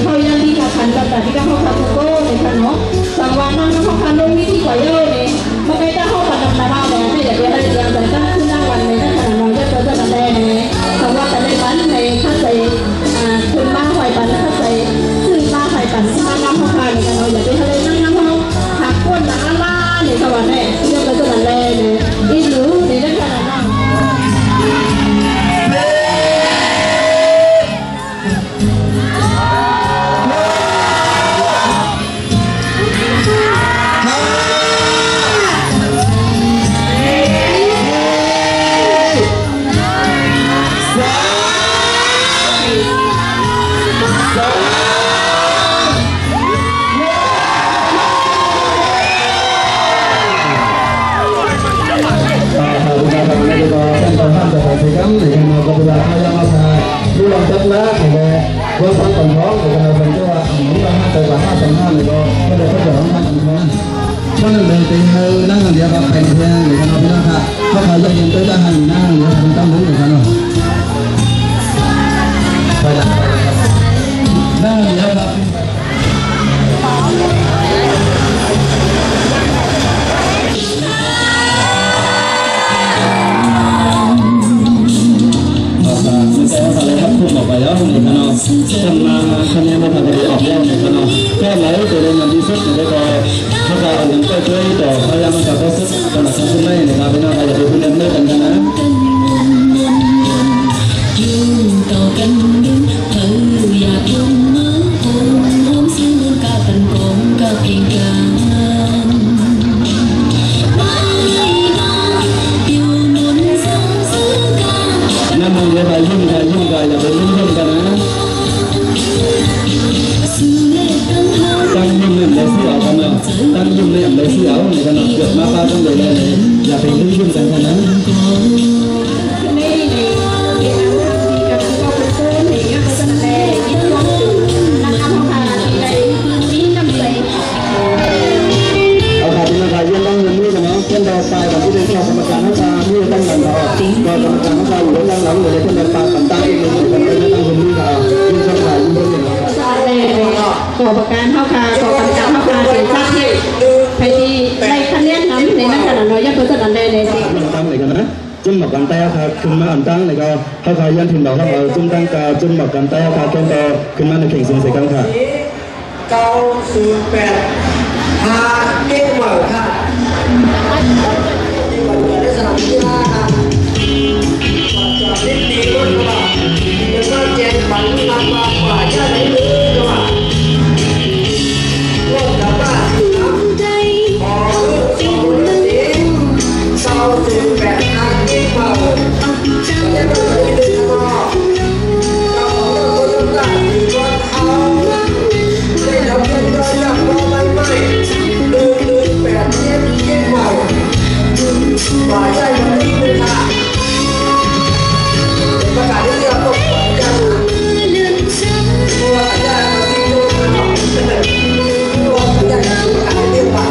เขายังที่ขันกับแต่ที่เขาขับโก้เลยค่ะเนาะสังวานั่งเขาขันลงวิธีกว่าเยอะเลยมันไม่ได้เข้ากันดำนาเลยที่อยากจะให้เรียนแต่ตั้งขึ้นนั่งวันเลยตั้งขนาดเราจะเจอจะแดงเลยสังวาแต่ในบ้านในข้าใจคุณบ้าหอยปันข้าใจซึ่งบ้าหอยปันที่มานั่งเขาขันกันเราอยากจะให้นั่งเขาหักก้นหนาล่าในสวรรค์เนี่ยที่เราจะแดงเลยอีหนูในตั้งขนาดนั้นว่าฟังก่อนร้องแต่เราเป็นเจ้าว่าหมุนเราห้าแต่ว่า5 เลยก็เลยเขาจะร้องห้าอีกนะเพราะนั่นเลยตีเฮนั่งเดียวกับเป็นเพียงหรือกันเราพี่น้องค่ะเขาขายยังยังตัวได้หันหน้าหรือทำตั้งมุ้งหรือกันเนาะไปละนั่งเดียวครับออกไปแล้วในคณะทำมาคะแนนมาทำไปออกแล้วในคณะแค่ไหนตัวเรียนมันดีสุดในก็ถ้าการอันนั้นก็ช่วยต่อพยายามมาจากก็สุดตอนนั้นคุณไม่นะครับพี่น้องอย่าไปพูดเล่นเล่นกันนะยืนต่อกันยืนเธออยากลงมือโหมซื้อมือกาเป็นกองกาเองกัน าต้องเลยอย่าไปลืมยุ่งกันนะ เอาขาดเป็นขายังต้องเงินมือกันเนาะเช่นเดิมไปแบบที่เป็นข้อกรรมการทั้งตาที่ต้องเงินเราก็กรรมการทั้งตาอยู่ด้านหลังอยู่ในเช่นเดิมไปต่างๆเองเลยกันไม่ต้องเงินมือเรายิ่งช่างหลายยิ่งเยอะเลย ก่อประการเข้าคาก่อประการเข้าคาเป็นชาติที่ไปที่ได้คะแนนนำในนั้นขนาดน้อยยักษ์ตัวสนันเลยสิ ตั้งไหนกันนะจุ่มหมักกันแต่ครับขึ้นมาอันตั้งไหนก็เขาขายยันถิ่นดอกครับจุ่มตั้งกาจุ่มหมักกันแต่ครับแค่ก็ขึ้นมาในเข่งเสียงใส่กันค่ะ 908หาเก่งเหมือนค่ะที่มันได้สนามกีฬาค่ะจะเล่นดีก็ว่าจะมาแจกบัตรรางวัลกว่าจะได้เลยก็ว่าร่วมกับบ้านที่น้ำขอสิ่งนี้908หาเก่งเหมือนจะได้มาเล่นดีก็เราคนต่างๆที่ก็เอาได้รับเงินรายรับรอไม่8เย็นเย็นใหม่ฝ่ายใจมันดีเลยค่ะประกาศที่เราต้องขอจังตัวอาจารย์มาที่ดูนะครับตัวอาจารย์ประกาศเรียกว่า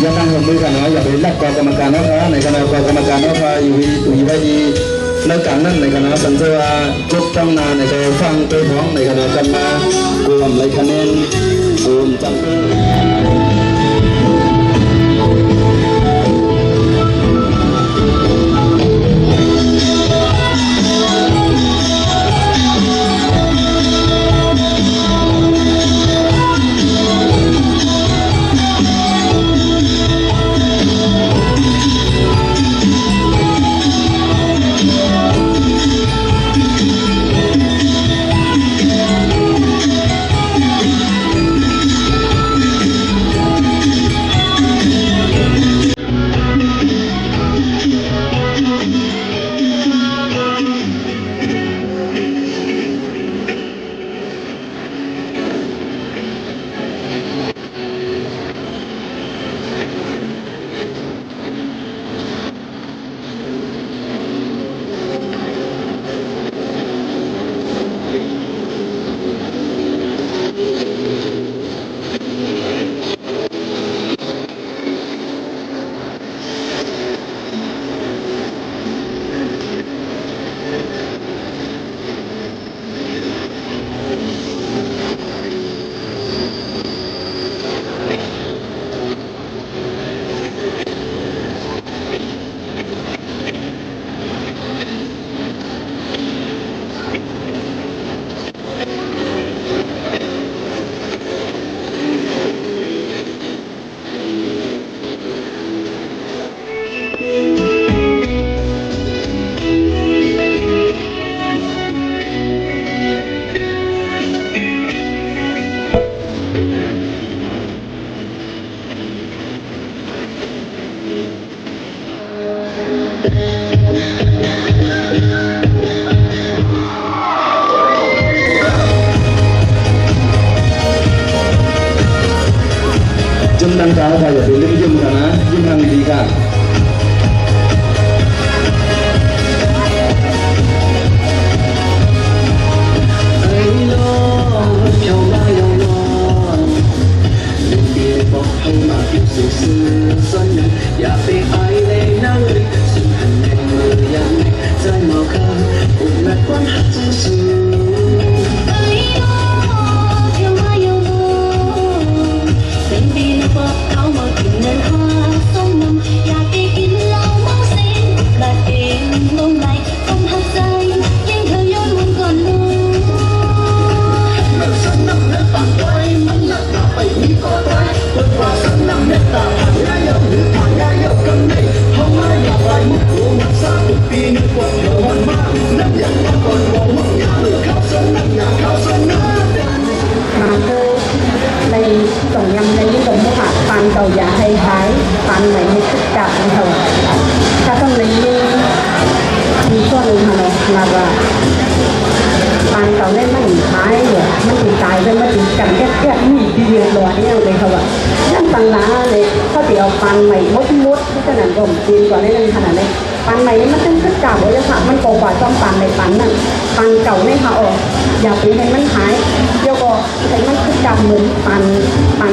อย่าตั้งหัวมือกันนะอย่าไปรักกรรมการนะคะในคณะกรรมการนะคะอยู่ไว้ดีในการนั้นในคณะสันเสวาจุดตั้งนานในการฟังตัวท้องในคณะกันมารวมเลยคะแนนรวมจังเป้ ซึ่งดังกล่าวค่ะอย่าไปลืมยิ้มกันนะยิ้มทางดีค่ะอย่าไปไอเลยนั่งสุดหันในมือยังใจหมอคำอุ่นและความหักจะสูเป็นปีนบอกเขามากินเงินหาส้มนำอยากไปกินเหล้าเมาเส้นกระเด็นลงไหลต้องหักใจยังเธอย้อนวันก่อนนู้มันฉันนำเนื้อปากไว้มันหนักหนาไปมีก่อนไว้บนว่าฉันนำเนื้อตาผ่านง่ายหรือผ่านง่ายกันไหนห้องไม่อยากไปมุกหัวมันซาทุกปีนึกว่าเดี๋ยวมันมากนับอย่างมาก่อนบอกมึงอย่าหรือเขาสนับอย่าเขาสนับมาเกิดในส่งยำในยุคสมัยผ่านฟันเก่าอย่าให้หายฟันไหนไม่คึกจับในเถอะถ้าต้องในนี้มีข้อหนึ่งค่ะเนาะมาว่าฟันเก่าได้ไม่หายเนี่ยมันถึงตายได้ไม่ถึงกันแค่มีทีเดียวตัวนี้เลยค่ะว่านั่นฟันล้าเลยเขาเดี๋ยวฟันใหม่มดที่ขนาดผมจีนกว่าได้เลยขนาดนี้ฟันใหม่นี่มันต้องคึกจับเลยค่ะมันโกว่าจ้องฟันในฟันนั่นฟันเก่าเนี่ยค่ะอย่าไปให้มันหายเดี๋ยวก็ให้มันคึกจับเหมือนฟัน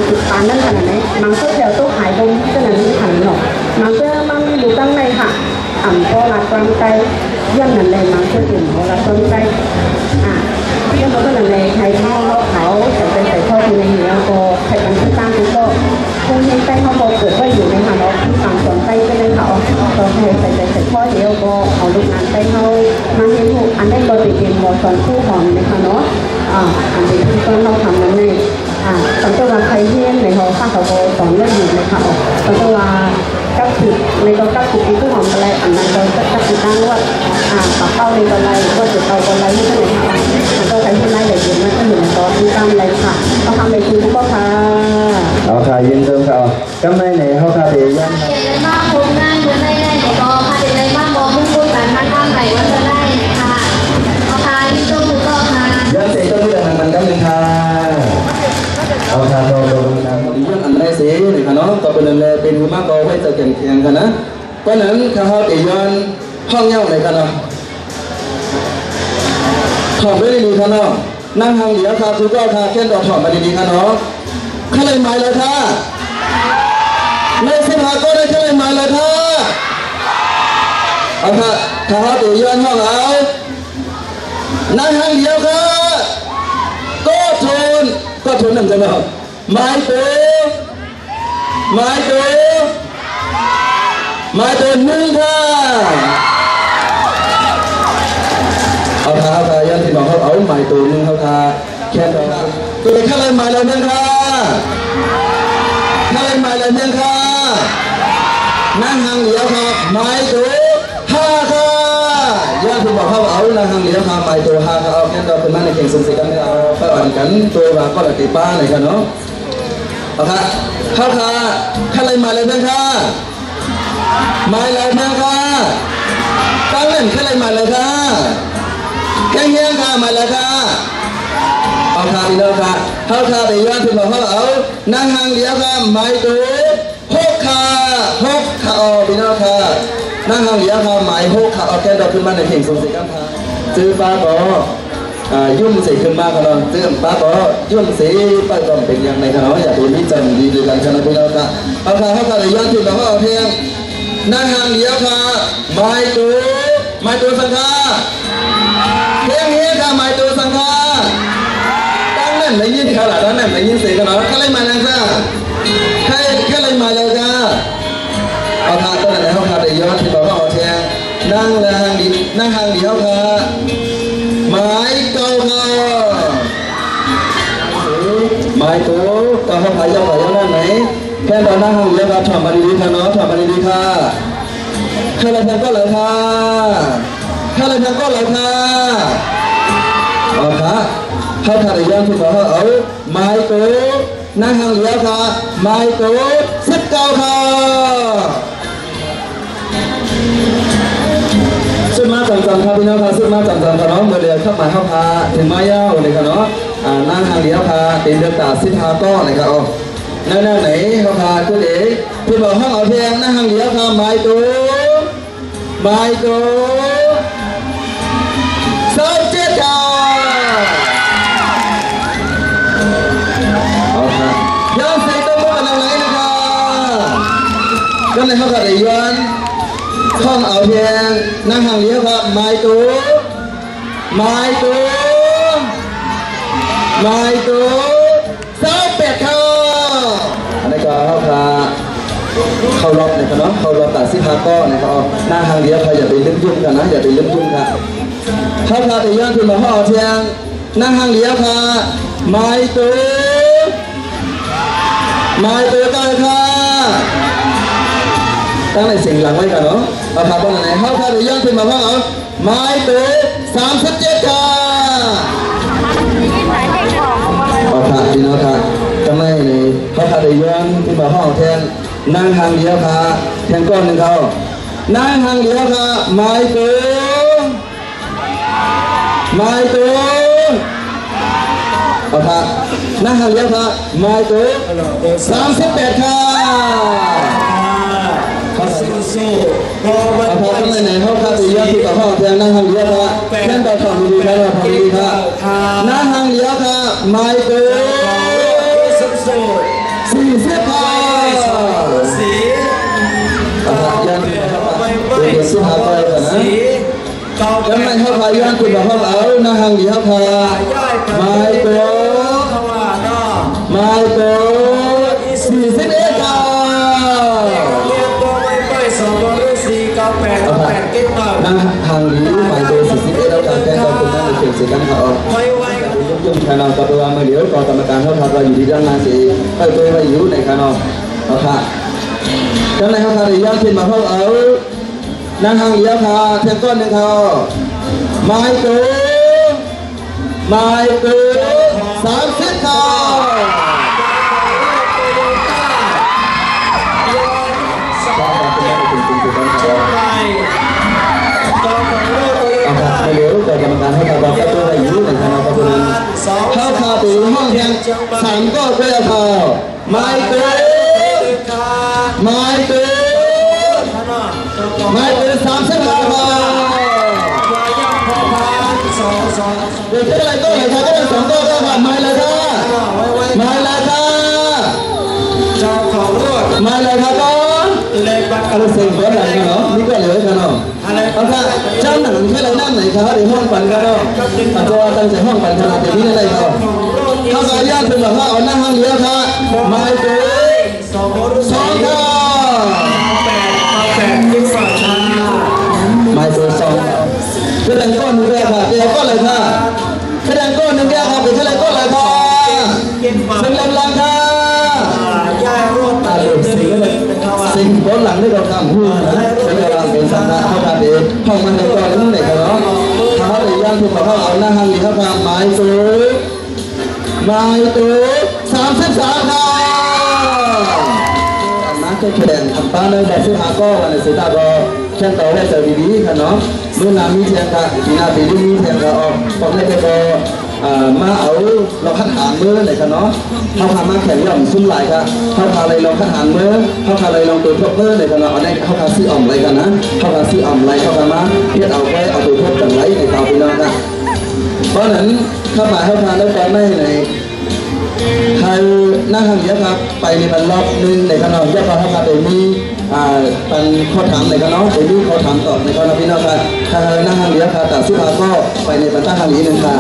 ติดฟันนั่นขนาดนี้มันก็เดี๋ยวต้องหายตรงขนาดนี้ขนาดหรอกมันก็มันไม่รู้ตั้งในค่ะก็รักความใจย่อมนั่นเลยมันก็ถึงรักความใจย่อมก็นั่นเลยใครเขาใส่ข้อที่ในเหนือก็ใครมันตั้งก็คงยังใจเขาบอกเกิดว่าอยู่ในหาเราฝั่งสนใจก็เลยเขาก็ใส่ข้อเดียวก็เอาลูกนั้นไปเขามาเห็นลูกอันนี้เราติดเกมบอลสอนคู่หอมนะคะเนาะอันนี้ที่ต้นเราทำนั้นเลยสังเกตว่าใครเฮี้ยนในเขาข้าเขาสอนเรื่องอยู่นะคะสังเกตว่ากับจุดในก็กับจุดที่คู่หอมอะไรอันนั้นเราจะกับจุดนั้นว่าปากเป้าในอะไรว่าจุดเป้าอะไรนี่ก็เลยค่ะมันก็ใช้ที่ไล่เลยอยู่นั่นก็อยู่ในตอนที่ตั้งเลยค่ะเขาทำในคืนทุกข้อค่ะเอาค่ะยินดีครับจำได้ไหนเขาทำเองยัง เห็นเลยมากคงง่ายเหมือนได้ไหนก็ค่ะเห็นเลยมากมองมุ่งมุ่งแต่มันทำไหนว่าจะได้ค่ะเอาค่ะที่ต้องถูกต้องค่ะยังเสียตัวเรื่องมันก็เป็นค่ะเอาค่ะโดนนะยังอันไรเสียนี่ค่ะเนาะก็เป็นอะไรเป็นมากก็ไว้จะเก่งๆกันนะเพราะนั้นถ้าเขาตีย้อนห้องเงาไหนกันเนาะถอดไม่ได้ดีค่ะเนาะนั่งทางเหลียวค่ะคือก็ค่ะแค่ดอกถอดมาดีๆค่ะเนาะข้าเลยหมายเลยค่ะในสภาก็ได้ข้าเลยหมายเลยค่ะเอาค่ะถ้าเขาตีย้อนห้องเอานั่งทางเหลียวค่ะก็ทนหนึ่งจะเนาะหมายตัวหนึ่งค่ะเอาท่ายันที่บอกเขาเอาหมายตัวหนึ่งเขาท่าแค่ตัวตัวแค่ไรหมายเลยหนึ่งค่ะแค่ไรหมายเลยหนึ่งค่ะนั่งห่างเหลียวค่ะหมายตัวห้าค่ะยันที่บอกเขาเอานั่งห่างเหลียวค่ะหมายตัวห้าค่ะเอาแค่ตัวเป็นนั่นในเก่งสมศรีกันไม่เอาไปอ่านกันตัวว่าก็ละตีป้าเลยค่ะเนาะเอาค่ะเข้าค่ะแค่ไรหมายเลยหนึ่งค่ะหมายเลยหนึ่งค่ะตั้งเล่นแค่ไรหมายเลยค่ะแค่เฮี้ยงค่ะมาแล้วค่ะเอาค่ะพี่น้องค่ะเข้าค่ะไปย้อนถึงบอกเขาเอานั่งห่างเดียวค่ะหมายตัวหกค่ะพี่น้องค่ะนั่งห่างเดียวค่ะหมายหกค่ะเอาแก้ดอกขึ้นมาในเพลงสมศรีกันค่ะซื้อป้าก็ยุ่งสีขึ้นมาค่ะเราซื้อป้าก็ยุ่งสีไปก่อนเป็นยังไงค่ะเราอยากดูนี่จำดีด้วยกันค่ะพี่น้องค่ะเอาค่ะเข้าค่ะไปย้อนถึงบอกเขาเอาเพลงนั่งห่างเดียวค่ะหมายตัวสังฆาเฮี้ยค่ะหมายตัวสังฆาตั้งนั่นในยินเขาหล่ะตั้งนั่นในยินเสียงกันเนาะแค่ไรมาแล้วจ้าแค่ไรมาแล้วจ้าเอาท่าตั้งนั่นเขาค่ะได้ย้อนที่บอกว่าเอาแทงนั่งห่างดีเขาค่ะหมายเก่าค่ะหมายตัวต่อเขาขายยาวนั่นไหนแค่ตอนนั่งห่างดีค่ะถอดมาดีๆค่ะเนาะถอดมาดีๆค่ะแค่ไรแทงก็เลยค่ะถ้าเราทำก็เราค่ะเอาค่ะถ้าได้ย้อนที่บอกว่าเอาไม้ตัวนั่งห่างเหลียวค่ะไม้ตัว19ค่ะสุดมาจังครับพี่น้องค่ะสุดมาจังค่ะน้องเมื่อเดือนเข้ามาเข้าพาถึงมายาวเลยค่ะเนาะนั่งห่างเหลียวค่ะเป็นเดือนตา15ก้อนเลยค่ะ นั่นไหนเขาพาคือเด็กที่บอกห้องเอาเพียงนั่งห้างเดียวค่ะไม้ตัวเสิร์ฟเจ็ดค่ะเอาค่ะย้อนใส่ตัวมือกันไหนนะคะก็ในห้องกระไรย้อนห้องเอาเพียงนั่งห้างเดียวค่ะไม้ตัวเสิร์ฟเป็ดค่ะอันนี้ก็ห้องค่ะเข้ารอบนะครับเนาะเข้ารอบตัดสินค้าก็นะครับหน้าทางเดียวใครอย่าไปลืมยุ่งกันนะอย่าไปลืมยุ่งค่ะเข้าพาแต่ย้อนขึ้นมาห่อเทียงหน้าทางเดียวค่ะไม้ตัวกันค่ะตั้งในสิ่งหลังไว้กันเนาะเอาพาตรงไหนเข้าพาแต่ย้อนขึ้นมาห่อไม้ตัว37ค่ะเอาพาพี่น้องค่ะตั้งในเข้าพาแต่ย้อนขึ้นมาห่อเทียงนั่งทางเดียวค่ะแทงก้อนหนึ่งเขานั่งทางเดียวค่ะไม้ตัวเอาค่ะนั่งทางเดียวค่ะไม้ตัว38ค่ะเอาค่ะตรงไหนเขาค่ะตีเยอะที่กับห้องแทงนั่งทางเดียวค่ะแค่ต่อฝั่งดีค่ะฝั่งดีค่ะนั่งทางเดียวค่ะไม้ตัว40ค่ะยังเดี๋ยวซื้อหาไปก่อนนะยังไม่เข้าพาย้อนคุณบอกเขาเอาหน้าห้างดีเข้าพาไม่โต41ค่ะนั่งห้างดีไม่โต41แล้วการแก้ตัวคุณนั่งเขียนเสียกันเขายุ่งขนาดกับตัวมาเดี๋ยวกกรรมการเขาพาเราอยู่ที่ด้านหน้าสิไปตัวไปอยู่ในขนาดเอาค่ะจังในเขาพาย้อนขึ้นมาเขาเอานั่งห้างเดียวค่ะแทงก้อนหนึ่งเขาไม้ตัว30ค่ะเดี๋ยวกรรมการให้เราไปตัวไปอยู่ในขนาดกับตัวนั้นเขาพาไปห้องแทง3ก็เพื่อเขาไม้ตัว30ค่ะเดี๋ยวอะไรก็เลยค่ะก็เป็น2ก็ได้ค่ะไม้เลยค่ะก็อะไรเสียงเบอร์ไหนกันเนาะนี่ก็เหลือกันเนาะเอาค่ะเจ้าหนังแค่ไรนั่งไหนครับเดี๋ยวห้องปั่นกันเนาะอาจจะตั้งใจห้องปั่นขนาดนี้ได้ครับเข้าไปย่างเป็นแบบว่าเอานั่งห้องเดียวค่ะไม้ตัว2ค่ะไม้ตัว2แสดงก้อนหนึ่งแก้วค่ะแก้วก้อนเลยค่ะแสดงก้อนหนึ่งแก้วค่ะเป็นแสดงก้อนเลยค่ะเป็นลำลังค่ะสิ่งบนหลังได้เราทำหูนะเป็นกำลังเป็นสัมภาระเข้ามาเด็กห้องมันในก้อนนั่นไหนกันเนาะเขาเลยย่างถูกเขาเอาหน้าห้างดีเขาทำไม้ตัว33ค่ะน้ำแข็งทำป้าเนื้อแบบซื้อหาก้อนในสีตาบอแค่ต่อได้เจอดีๆค่ะเนาะเมื่อน้ำมีเทียงค่ะปีหน้าปีนี้มีเทียงค่ะออกตอนนี้ก็มาเอาเราคัดหางมือไหนกันเนาะเขาพามาแข่งย่อมซุ่มไหลค่ะเขาพาอะไรลองคัดหางมือเขาพาอะไรลองตัวทบเพิ่มไหนกันเนาะอันนี้เขาพาซื้ออ่อมไรกันนะเขาพาซื้ออ่อมไรเขาพามาเพียรเอาไว้เอาตัวทบกันไรในเตาไปแล้วค่ะเพราะนั้นถ้ามาเขาพาแล้วกันไม่ไหนใครนั่งทางเยอะครับไปในบรรลอบนึงในขนมเยอะครับถ้าเป็นมีเป็นข้อถามในขนมเป็นมีข้อถามตอบในขนมพี่น้องครับถ้านั่งทางเยอะครับแต่สุภาพก็ไปในบรรทัดทางนี้หนึ่งค่ะ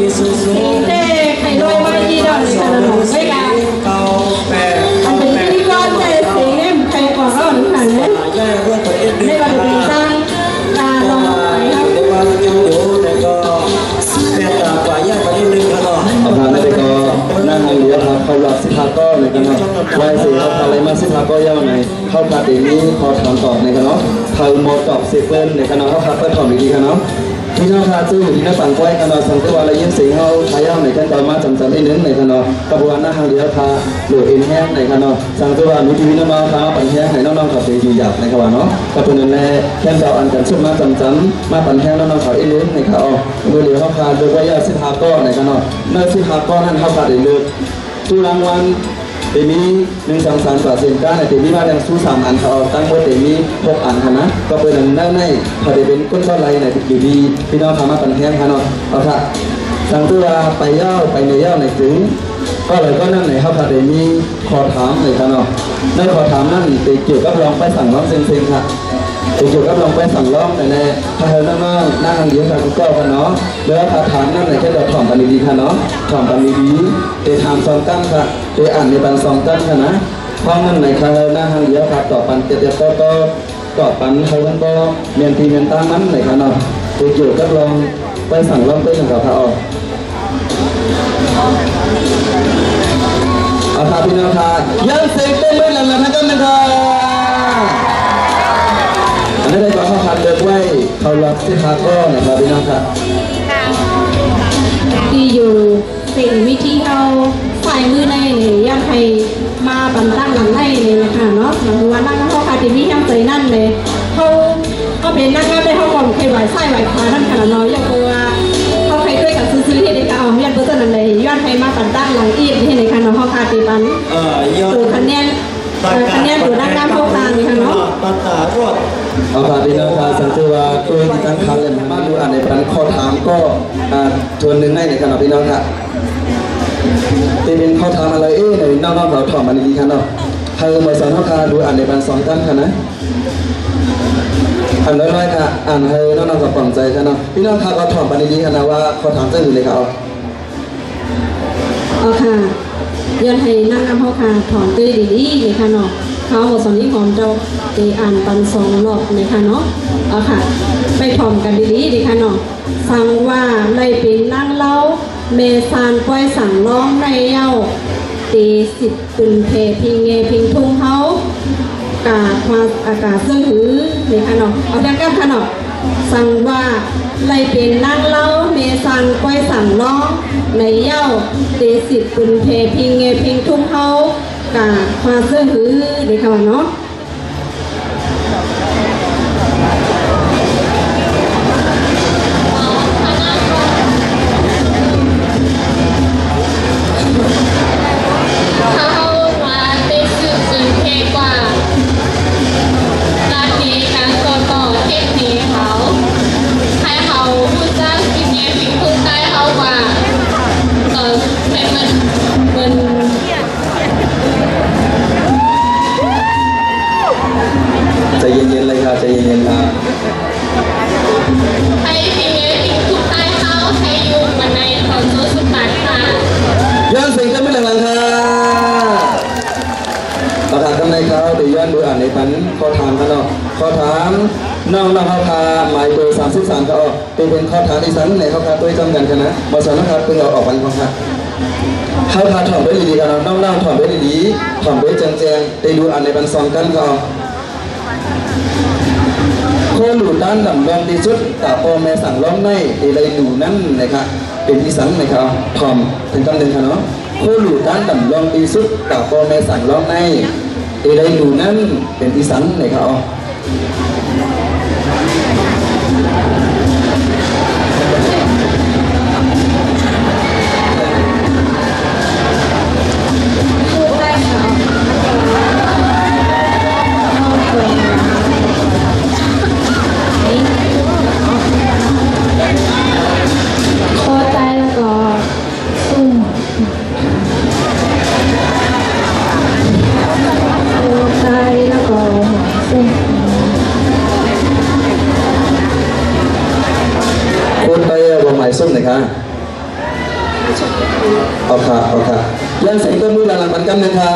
Isuzu สิทาก็ในกันเนาะวายเสียเขาอะไรมาสิทาก็ย่าในเข้าคาเดนี้ขอถามตอบในกันเนาะเธอโมตอบเซเปิลในกันเนาะเขาคาเปิลถอมดีๆกันเนาะที่น้องคาซื้อที่น้าต่างไว้กันเนาะสังเกตว่าอะไรยิ่งเสียงเขาทายาในกันต่อมาจำได้เน้นในกันเนาะกระบวนหน้าทางเดียวคาหรือเอ็นแห้งในกันเนาะสังเกตว่ามีทีวีน้องๆเขาปั่นแห้งในน้องๆเขาไปอยู่หยาบในกันว่าเนาะกระบวนนั้นแหละแค่เราอันกันชุดมาจำมาปั่นแห้งน้องๆเขาเอ็นเน้นในเขามือเหลียวเขาคาโดยว่ายาสิทาก็ในกันเนาะเมื่อสิทาก็นั่นเขาคาได้เลือกตู้รางวัลเตมี1-2-3-4-5ในเตมีมาอย่างสู้3 อันเขาตั้งไว้เตมี6 อันนะก็เป็นนั่นในพอได้เป็นก้นก้อนไรในอยู่ดีพี่น้องทำมาปันแห้งค่ะเนาะเอาค่ะตั้งตัวไปย่อไปในย่อในถึงก็เลยก็นั่นไหนเขาพอได้มีขอถามเลยค่ะเนาะในขอถามนั่นเกี่ยวกับลองไปสั่งร้องเซ็งๆค่ะเกี่ยวกับลองไปสั่งร้องในถ้าเธอนั่งนั่งเดียวกันก็กันเนาะแล้วคาถามนั่นไหนแค่เราถ่อมกันดีๆค่ะเนาะถ่อมกันดีๆเตะถามซองตั้งค่ะเตะอ่านในบันซองตั้งค่ะนะเพราะนั่นไหนค่ะหน้าห้างเดียวค่ะต่อปันเจ็ดก็ต่อปันเขาก็เมียนทีเมียนตั้งนั้นไหนค่ะเนาะเกี่ยวกับลองไปสั่งร้องไปสั่งกับพระออกอาคาพี่น้องค่ะยังเสกเต้นไม่หลังนะท่านกันนะคะอันนี้ได้ก็เข้าคันเลือกไว้เขาล็อกที่คาก็นะครับพี่น้องค่ะที่อยู่สิ่งวิธีเอาฝ่ายมือในเนี่ยย่ำให้มาบันตั้งหลังในเลยนะคะเนาะหลังวันนั่งเขาคาติมีย่ำใจนั่นเลยเขาเป็นนักงานได้เขาก่อนเคยไหวไส้ไหวขาท่านขนาดน้อยอย่างตัวเขาใครด้วยกับซื้อที่เด็กเอาย่ำเปอร์เซ็นต์นั่นเลยย้อนให้มาบันตั้งหลังอีกที่ในคันของเขาคาติบันตัวคะแนนตัวด้านหน้าเข้ากลางเลยค่ะเนาะปัตตารอดเอาค่ะพี่น้องค่ะสังเกตว่าตัวที่ตั้งคันเลยมาดูอ่านในปันข้อถามก็ทวนหนึ่งในขณะพี่น้องค่ะตีเป็นข้อถามอะไรในน้องๆเขาถอดมันดีๆค่ะเนาะเธอมาสอนเขาค่ะดูอ่านในปันสองกันค่ะนะอ่านน้อยๆค่ะอ่านให้น้องๆเขาปลอบใจค่ะเนาะพี่น้องค่ะก็ถอดมันดีๆค่ะนะว่าข้อถามจะอยู่เลยค่ะเอาค่ะย้อนให้นั่งน้ำเขาค่ะถอนตื้อดีๆเลยค่ะเนาะเขาหมดสอนนี้ของเราไปอ่านปันสองรอบเลยค่ะเนาะเอาค่ะไปถอมกันดีๆดีค่ะเนาะฟังว่าในเป็นนั่งเล่าเมซานก้อยสั่งร้องในเย้าตี10ตุนเพพิงเงพิงทุ่งเขากาความอากาศเสื่อหือเลยค่ะเนาะเอาดังกันค่ะเนาะสั่งว่าไล่เป็นนั่งเล่าเมซันก้อยสั่งร้องในเย้าเตสิบตุนเพพิงเงพิงทุ่งเขากาความเสื่อหือเลยค่ะเนาะใจเย็นๆเลยค่ะใจเย็นๆค่ะให้พิงเอพิงทุกใต้เขาให้อยู่บันไดของโซสุปัตค่ะย้อนสิ่งที่ไม่หลังค่ะเราถามกันในเขาเดี๋ยวย้อนดูอ่านในพันข้อถามกันเนาะข้อถามน้องเขาพาหมายตัว33เขาเป็นข้อถามที่สันในเขาพาตัวจำกันกันนะบอสนะครับเพิ่งเอาออกวันของค่ะเขาพาถอดด้วยดีๆกันน้องถอดด้วยดีๆถอดด้วยแจงๆได้ดูอ่านในพันซองกันเขาโคหลูด้านดำรองที่สุดแต่พอแม่สั่งร้องในอะไรหนูนั่นนะครับเป็นที่สังนะครับทอมถึงคำหนึ่งค่ะเนาะโคหลูด้านดำรองที่สุดแต่พอแม่สั่งร้องในอะไรหนูนั่นเป็นที่สังนะครับส้มหน่อยค่ะเอาค่ะยังใส่ต้นมือหลังๆมันกันหนึ่งค่ะ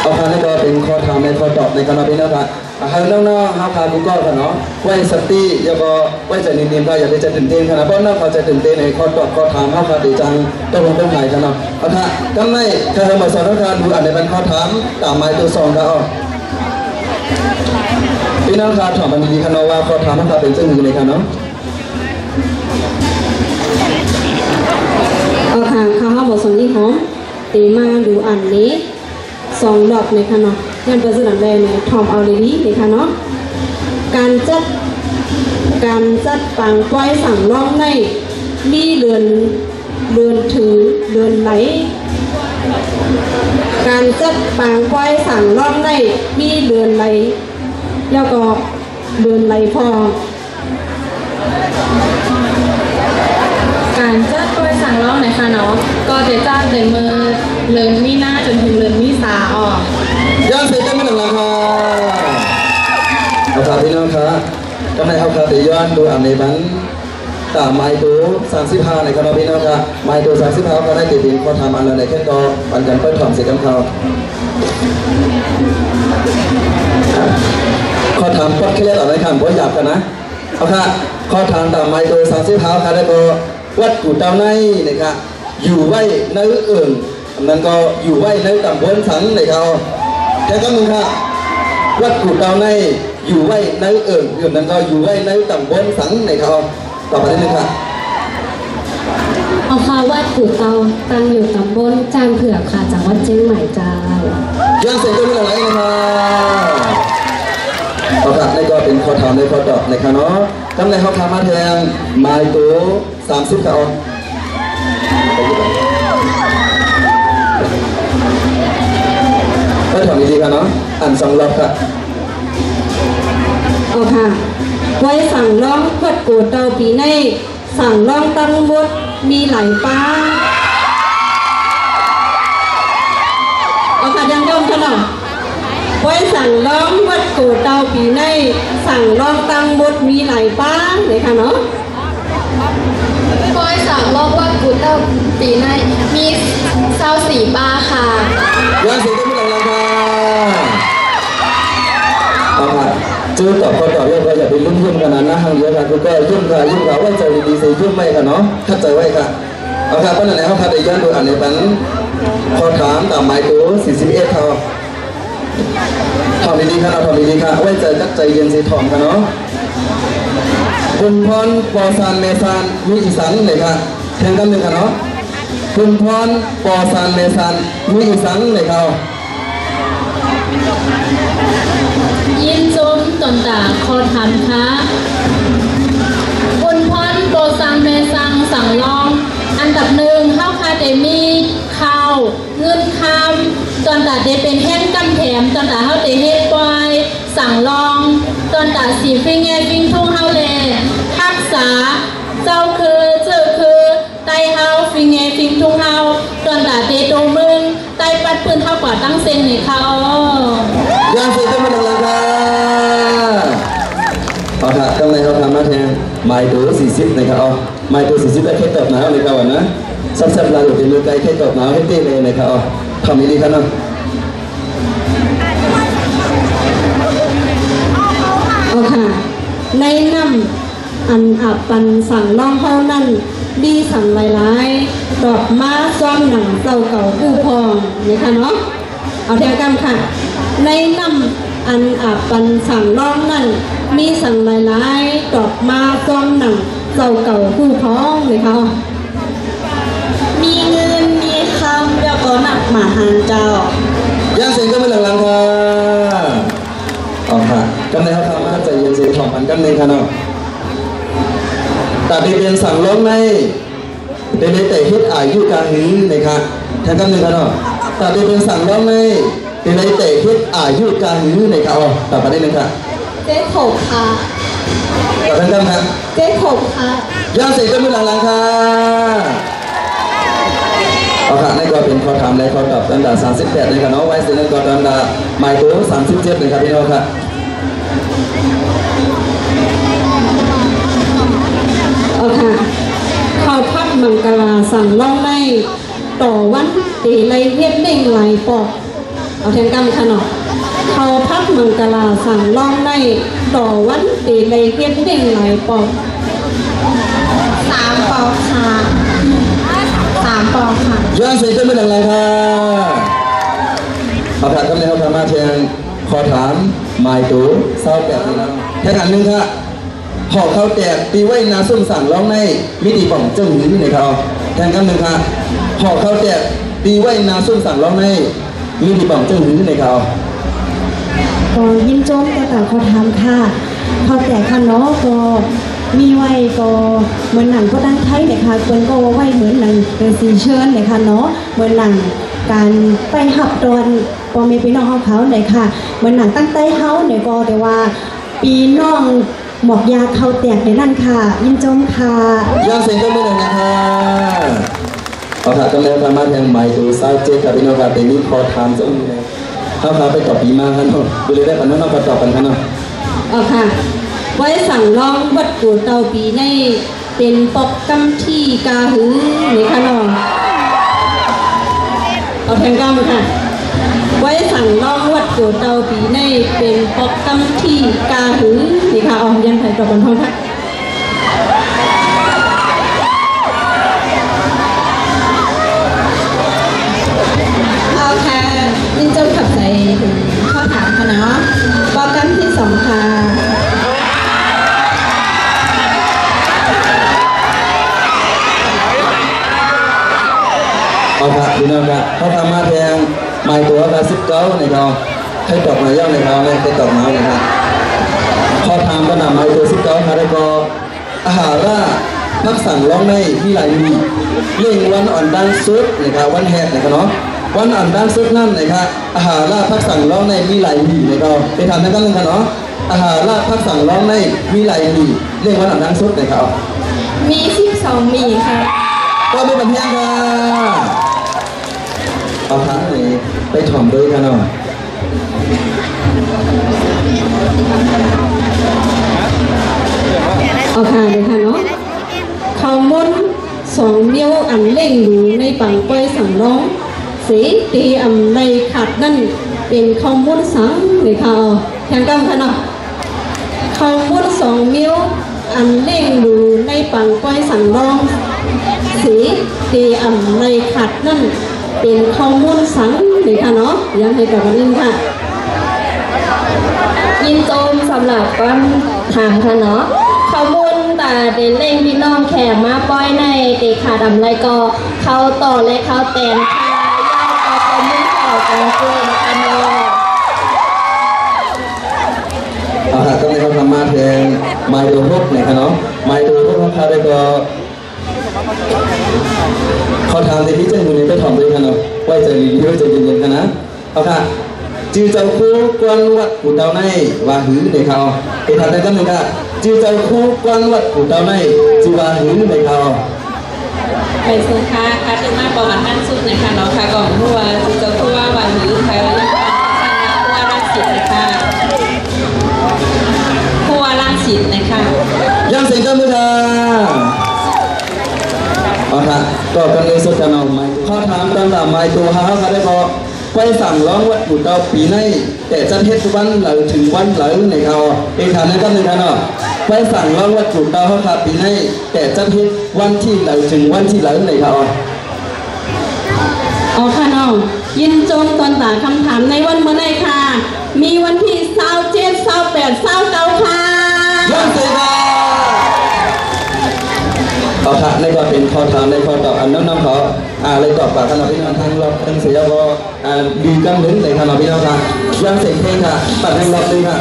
เอาพานี่ก็เป็นข้อถามในข้อตอบในคณะพี่น้องครับให้น้องๆครับพากูก็ค่ะเนาะไว้สติแล้วก็ไว้ใจนิ่มๆก็อย่าไปใจตื่นเต้นขนาดเพราะน้องเขาจะตื่นเต้นในข้อตอบข้อถามเขาค่ะดีจังต้องลงต้องหายกันเนาะเอาค่ะก็ไม่ถ้าเรามาสอนนักเรียนดูอันในเป็นข้อถามตามหมายตัว2ครับพี่น้องครับถามมันดีๆค่ะเนาะว่าข้อถามมันเป็นเรื่องอยู่ในค่ะเนาะเอาค่ะเขาบอกส่วนนี้ของตีมาดูอันนี้2 ดอกเลยค่ะเนาะงานประสิทธิ์แรกเนี่ยทอมเอาเลยดีเลยค่ะเนาะการจัดปังปล่อยสั่งร้องในมีเดือนถือเดือนไหลการจัดปังปล่อยสั่งร้องในมีเดือนไหลแล้วก็เดือนไหลพอการจัดปล่อยสั่งร้องไหนคะเนาะก็จะจัดในมือเริ่มมีหน้าจนถึงเริ่มมีสาออก ย่างเสร็จก็ไม่หลังราคาเอาครับพี่น้องครับก็ในเอาครับเดี๋ยวย้อนดูอันในบันตามไม้ตัว35ในครับพี่น้องครับไม้ตัว35ก็ได้เก็บเป็นข้อทำอันละในแค่ต่อปันกันเปิดถอมเสร็จกันเขาข้อทำก็แค่เล่นอะไรครับเพราะหยาบกันนะเอาค่ะข้อทำตามไม้ตัว35ครับได้ก็วัดกูเต้าในนะครับอยู่ไว้ในอื่นนั้นก็อยู่ไว้ในตำบลสังในเขาแค่ก็มึงค่ะวัดกูเต้าในอยู่ไว้ในอื่นนั้นก็อยู่ไว้ในตำบลสังในเขาต่อไปนิดนึงค่ะ เอาค่ะวัดกู่เตาตั้งอยู่ตำบลจานเผือกค่ะจังหวัดเชียงใหม่เจ้ายังเสร็จก็ไม่หลังไหลนะครับเอาค่ะในก็เป็นข้อถามในข้อตอบในค่ะเนาะกำในข้อถามมาแทนไม้ตัว30ค่ะก็ถามดีๆกันเนาะอ่าน2 รอบค่ะเอาค่ะไว้สั่งร้องวัดกู่เตาปีในสั่งร้องตั้งบดมีหลายป้าเอาค่ะยังย่อมขนาดไว้สั่งร้องวัดกู่เตาปีในสั่งร้องตั้งบดมีหลายป้าเลยค่ะเนาะปอยสั่งร้องวัดกูเต้าปีในมี24ป้าค่ะยังเสร็จก็ไม่หลังค่ะเอาค่ะจูตอบข้อตอบเรียบร้อยอย่าไปลุ้นกันนะห่างเยอะค่ะทุกคนยุ่งค่ะไว้ใจดีๆใส่ยุ่งไม่ค่ะเนาะเข้าใจไว้ค่ะเอาค่ะเพราะนั่นแหละเขาพาไปย้อนดูอันในบันข้อถามตามหมายตัว41เขาทำดีๆค่ะทำดีๆค่ะไว้ใจจักใจเย็นสีทองค่ะเนาะคุณพรปอซานเมซานมีอีสันเลยค่ะแทนกันหนึ่งค่ะเนาะคุณพรปอซานเมซานมีอีสันเลยค่ะยินชมตนตาขอถามค่ะคุณพรโปรซังเมซังสั่งลองอันดับ1เข้าคาเดมีข้าวเงินคำตอนตาเดเป็นแห้งกำแถมตอนตาเข้าเดเฮ็ดปอยสั่งลองตอนตาสีฟิงแงฟิงทุ่งเฮาเลทักษาเจ้าคือเจ้าคือไตเฮาฟิงแงฟิงทุ่งเฮาตอนตาเดโดมึงไตปัดปืนเท่ากว่าตั้งเซงนี่ค่ะยังเสร็จก็ไม่หลังค่ะเอาค่ะตรงไหนเขาทำมาแทนไม้ตัว40นะครับเอาไม้ตัว40ได้แค่ตอบหนาวเลยครับวันนะซับๆลาอยู่ที่มือไกลแค่ตอบหนาวให้เต้เลยนะครับเอาทำดีๆครับน้องเอาค่ะในน้ำอันอับปันสั่งน้องเฮานั่นดีสั่งหลายๆดอกม้าซ้อมหนังเจ้าเก่าผู้พองนี่ค่ะเนาะเอาเทียกันค่ะในน้ำอันอับปันสั่งน้องนั่นมีสั่งหลายๆดอกม้าซ้อมหนังเจ้าเก่าผู้พองนี่ค่ะมีเงินมีคำแล้วก็หนักหมาหานเจ้ายังเสร็จก็ไม่หลังค่ะเอาค่ะกำในเขาทำมาใจเย็นเสียของพันกันหนึ่งค่ะเนาะแต่เป็นสั่งล้มในเป็นในแต่ฮิตอายุกลางนี้นะครับแทนกันหนึ่งค่ะเนาะแต่เป็นสั่งล้มในเป็นในแต่ฮิตอายุกลางนี้นะครับอ๋อต่อไปได้หนึ่งค่ะเจ๊ขบค่ะต่อไปกันครับเจ๊ขบค่ะยังเสร็จก็ไม่หลังค่ะเอาค่ะนี่ก็เป็นข้อถามและข้อตอบอันดับ38นะครับเนาะไว้เสร็จแล้วก็อันดับหมายตัว37นะครับพี่น้องค่ะเอาค่ะข้าวพัดมังกราสั่งล่องในต่อวันตีไรเฮ็ดเด้งไหลปอก เอาแทนกำค่ะเนาะเขาพักมังกลาสั่งล่องในต่อวันตีเลยเก็บเด้งหลายปอก3 ปอกค่ะ3 ปอกค่ะ ย้อนเสียงขึ้นมาดังไรค่ะเอาถามกันเลยเขาทำมาเชียงขอถามหมายตัวเศร้าแปดเลยนะแค่ถามหนึ่งค่ะหอกเขาแตกตีไว้นาซุ่มสั่งร้องในมิติป่องเจ้าหรือที่ไหนเขาแทนกันหนึ่งค่ะหอกเขาแตกตีไว้นาซุ่มสั่งร้องในมิติป่องเจ้าหรือที่ไหนเขาก็ยินโจมแต่เขาทำค่ะเขาแต่ค่ะเนาะก็มีไว้ก็เหมือนหนังก็ดังไทยเนี่ยค่ะเปิ้นก็ไว้เหมือนหนังเป็นสีเชิญเนี่ยค่ะเนาะเหมือนหนังการไปหับตอนพอมีพี่น้องเขาเนี่ยค่ะเหมือนหนังตั้งใจเขาเนี่ยก็แต่ว่าปีน้องหมอกยาเขาแตกในนั่นค่ะยินโจมค่ะย้อนเสียงขึ้นมาดังนะคะเอาถามกันเลยทำมาแทงหมายตัวเศร้าเจ๊กับพี่น้องค่ะแต่นี่ขอถามเจ้าหนี้เลยถ้าเขาไปตอบปีมากันเนาะดูเลยได้ปันนั้นเราไปตอบกันกันเนาะค่ะไว้สั่งร้องวัดกูเตาปีในเป็นปกกำที่กาหือนี่ค่ะน้องเอาแทงกำค่ะไว้สั่งร้องวัดกูเตาปีในเป็นปกกำที่กาหือนี่ค่ะเอายันไถ่ตบกันท้องค่ะเอาค่ะยินเจ้าขับใจถึงข้อถามค่ะเนาะปกกำที่2ค่ะเอาค่ะพี่น้องค่ะเขาทำมาแทงหมายตัวกับ19ในเขาให้ตอบมาย่อในเขาเลยให้ตอบมาเลยครับเขาทำก็นำหมายตัว19ค่ะได้ก็อาหารว่าพักสั่งร้องในที่หลายมีเล่งวันอ่อนดังสุดนะครับวันแหกนะครับเนาะวันอ่อนดังสุดนั่นนะครับอาหารล่าพักสั่งร้องในมีหลายมีนะครับไปทำนั่นกันเลยครับเนาะอาหารล่าพักสั่งร้องในมีหลายมีเล่งวันอ่อนดังสุดนะครับมี12มีค่ะก็ไม่เป็นเพียงค่ะเอาทั้งนี้ไปถ่อมด้วยกันหน่อยเอาค่ะเลยค่ะเนาะเขาม้วน2 นิ้วอันเล่งอยู่ในปังก้อยสั่งร้องสีตีอันในขัดนั่นเป็นเขาม้วนสังเลยค่ะแทนกันค่ะเนาะเขาม้วน2 นิ้วอันเล่งอยู่ในปังก้อยสั่งร้องสีตีอันในขัดนั่นเป็นข้อมูลสังเลยค่ะเนาะยังให้กับนินค่ะยินโจมสำหรับก้อนถามค่ะเนาะข้อมูลแต่เด่นเล่งพี่น้องแขกมาป้อยในเด็กขาดำไรก็เข้าต่อและเข้าแตนค่ะย่างก็เป็นมือเข่ากันเกินค่ะเนาะเอาค่ะก็ไม่เขาทำมาแทงไม้ตัวพวกเนี่ยค่ะเนาะไม้ตัวพวกเขาได้ก็เขาทำในที่เจ้าอยู่ในไปถ่อมด้วยกันเนาะไว้ใจดีไว้ใจเย็นๆกันนะเอาค่ะจือเจ้าคู่กวนวัดกูเตาในว่าหื้อในเขาไปทำได้กันหนึ่งค่ะจือเจ้าคู่กวนวัดกูเตาในจือว่าหื้อในเขาไปสุดค่ะค่ะถึงมาประวัติท่านสุดนะคะเนาะค่ะก่อนผู้ว่าจะผู้ว่าวันหรือใครแล้วยังผู้ว่าราชสิทธิ์นะคะผู้ว่าราชสิทธิ์นะคะยังเสียงกันไหมคะเอาค่ะก็กันเลยสุดกันเอาไม้ข้อถามต่างๆไม้ตัวหาเขาได้ก็ไปสั่งร้องวัดกูเตาปีในแต่จันเทศวันหลังถึงวันหลังในเขาเองทำนั้นก็เลยกันเนาะไปสั่งร้องวัดกูเตาเขาขาปีในแต่จันเทศวันที่หลังถึงวันที่หลังในเขาอ๋อค่ะน้องยินโจมตอนตาคำถามในวันเมื่อไหร่ค่ะมีวันที่27 28 29ค่ะย้อนเสียค่ะเอาค่ะในก็เป็นข้อถามในข้อตอบอันน้ำเขาเลยตอบปากขณะพี่น้องทางเราทางเสียก็ดีกันถึงในขณะพี่น้องค่ะย้อนเสียงเพลงค่ะตัดให้เราเลยค่ะ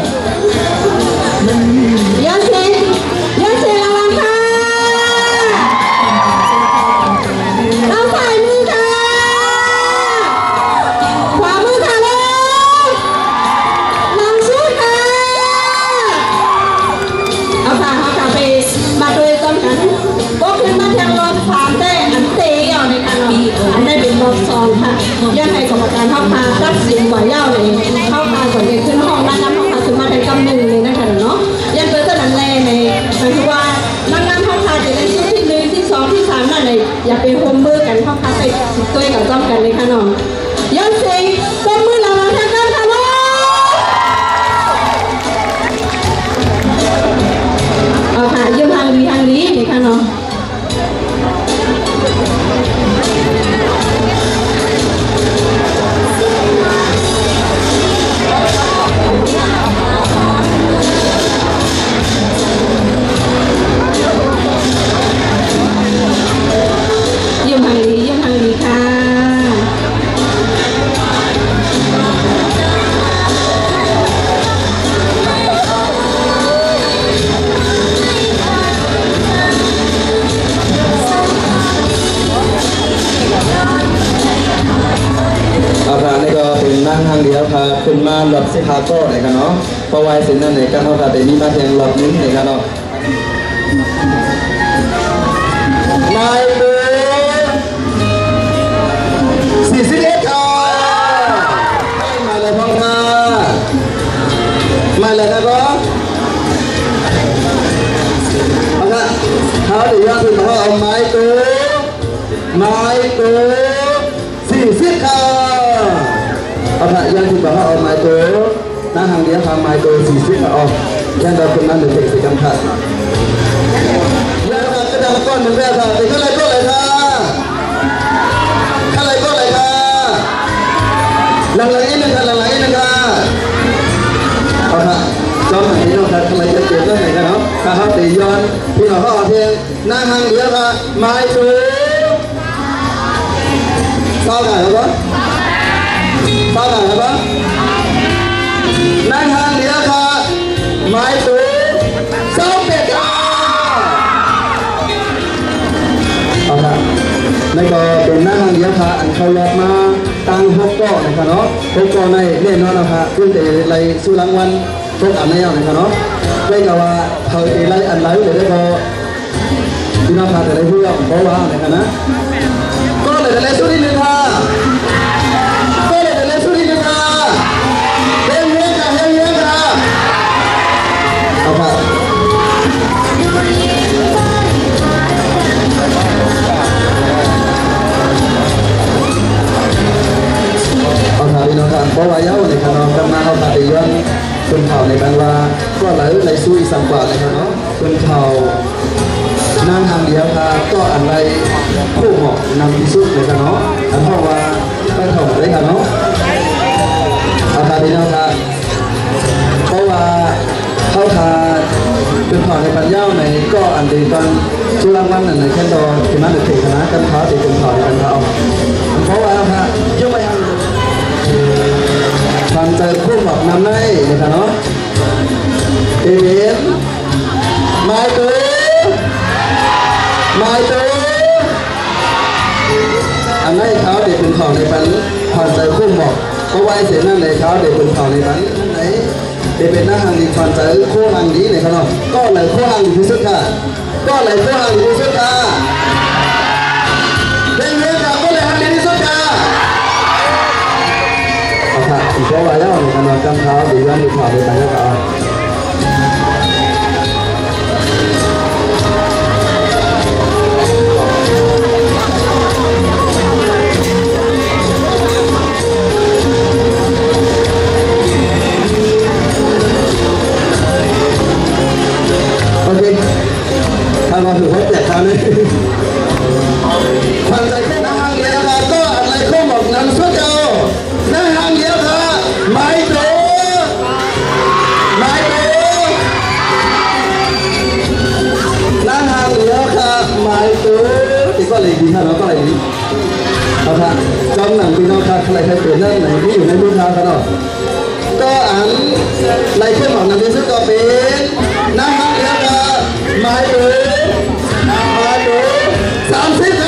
ย้อนเสียงระวังค่ะเอาฝ่ายมือค่ะขวามือค่ะเลยลองสู้ค่ะเอาค่ะไปมาโดยต้นกันก็คือมาทางรถ3ได้อันเตะเอาในการอันได้เป็นรถ2ค่ะยังไงกรรมการเข้ามาตัดสินกว่าเย้าเลยเข้ามาก่อนเด็กขึ้นห้องนั่งน้ำห้องถึงมาเป็นกำหนึ่งเลยนะคะเนาะยังเกิดแต่นั้นแรกเลยหมายถึงว่านั่งน้ำห้องพาจะได้ชุดที่1ที่2ที่3นั่นเลยอย่าไปโฮมเบอร์กันห้องพาไปตัวกับจ้องกันเลยค่ะน้องย้อนเสียงต้นมือเรา ค่ะเนาะเยี่ยมทางนี้เยี่ยมทางนี้ค่ะ อาคารนี่ก็เป็นนั่งทางเดียวค่ะขึ้นมาหลบสิคาโก้เลยกันเนาะเพราะว่าสิ่งนั้นในการเข้าค่ะแต่นี่มาเพียงหลบนึงเลยกันเนาะนายเบอร์41ค่ะมาเลยพ่อค่ะมาเลยนะก็เอาค่ะเขาเดี๋ยวย้อนถึงเขาเอาไม้ตัว40ค่ะเอาค่ะยังถึงบอกว่าเอาไม้ตัวหน้าทางเดียวทำไม้ตัว40ค่ะเอายังเราเป็นนั่นเด็กสิกันค่ะแล้วก็กระดาษก้อนหนึ่งแรกค่ะติดก็เลยค่ะข้าเลยก็เลยค่ะหลังๆอีกหนึ่งค่ะหลังๆอีกหนึ่งค่ะเอาค่ะจอมหนังนี้เราค่ะข้าเลยจะเปลี่ยนเรื่องไหนกันเนาะข้าเขาตีย้อนพี่น้องเขาเอาเพียงหน้าทางเดียวค่ะไม้ตัวsao cả hả bác? Sao cả hả bác? Nang hàng đĩa khá Mai tú Sao biệt cảเอาละในก็เป็นหน้าทางเดียวค่ะอันเขาลดมาตั้ง6ก้อนนะครับเนาะ6ก้อนในแน่นอนนะคะเพื่อจะไล่สู้รางวัลทุกอันในเอานะครับเนาะได้กับว่าเขาจะไล่อันไล่เลยได้พอพี่น้องค่ะแต่ไล่เพื่อนเพราะว่านะครับนะก็เลยจะเล่นสู้นิดนึงค่ะก็เลยจะเล่นสู้นิดนึงค่ะเฮ้ยค่ะเฮ้ยค่ะเอาค่ะเอาค่ะพี่น้องค่ะเพราะว่าเย้าในขนมกำลังเอาปฏิย้อนคนเผาในการว่าก็ไหลสู้อีสังกว่าเลยค่ะเนาะคนเผานั่งทางเดียวค่ะก็อะไรคู่เหมาะนำที่สุดเลยค่ะเนาะอันเพราะว่าไปถอดเลยค่ะเนาะอาคาพี่น้องค่ะเพราะว่าเข้าทาเป็นผ่อนในปัญญาในก็อันเดียวกันช่วงรางวัลในแค่ดอที่มันเด็กๆนะกันเขาติดเป็นผ่อนในปัญญาเพราะว่าค่ะยุ่งไปยังความใจคู่เหมาะนำได้เลยค่ะเนาะเอเวนมาตัวอันนี้เขาเด็กเป็นผ่อนในปัญผ่อนใจคู่เหมาะเพราะว่าเสียนั่นเลยเขาเด็กเป็นผ่อนในปัญไหนเด็กเป็นหน้าหางดีผ่อนใจคู่หางดีเลยครับเนาะก็เลยคู่หางดีที่สุดค่ะก็เลยคู่หางดีที่สุดค่ะเด็กเลี้ยงกับก็เลยหางดีที่สุดค่ะเอาค่ะอีกเพราะว่าแล้วในการนอนกำเท้าดีว่ามีผ่อนในปัญแล้วก็โอเคทำมาถึงเขาแจกทางนี้ความใจแค่หน้าห้างเดียวค่ะก็อะไรก็บอกนำสุดเจ้าหน้าห้างเดียวค่ะไม่โดหน้าห้างเดียวค่ะไม่โดที่ก็เลยดีค่ะเราก็เลยดีเอาค่ะจอมหนังพี่น้องค่ะใครเปลี่ยนเรื่องไหนที่อยู่ในมือทางกันเนาะก็อันไรเชื่อมของนำที่สุดก็เป็นหน้าห้างเดียวค่ะมาดู30ค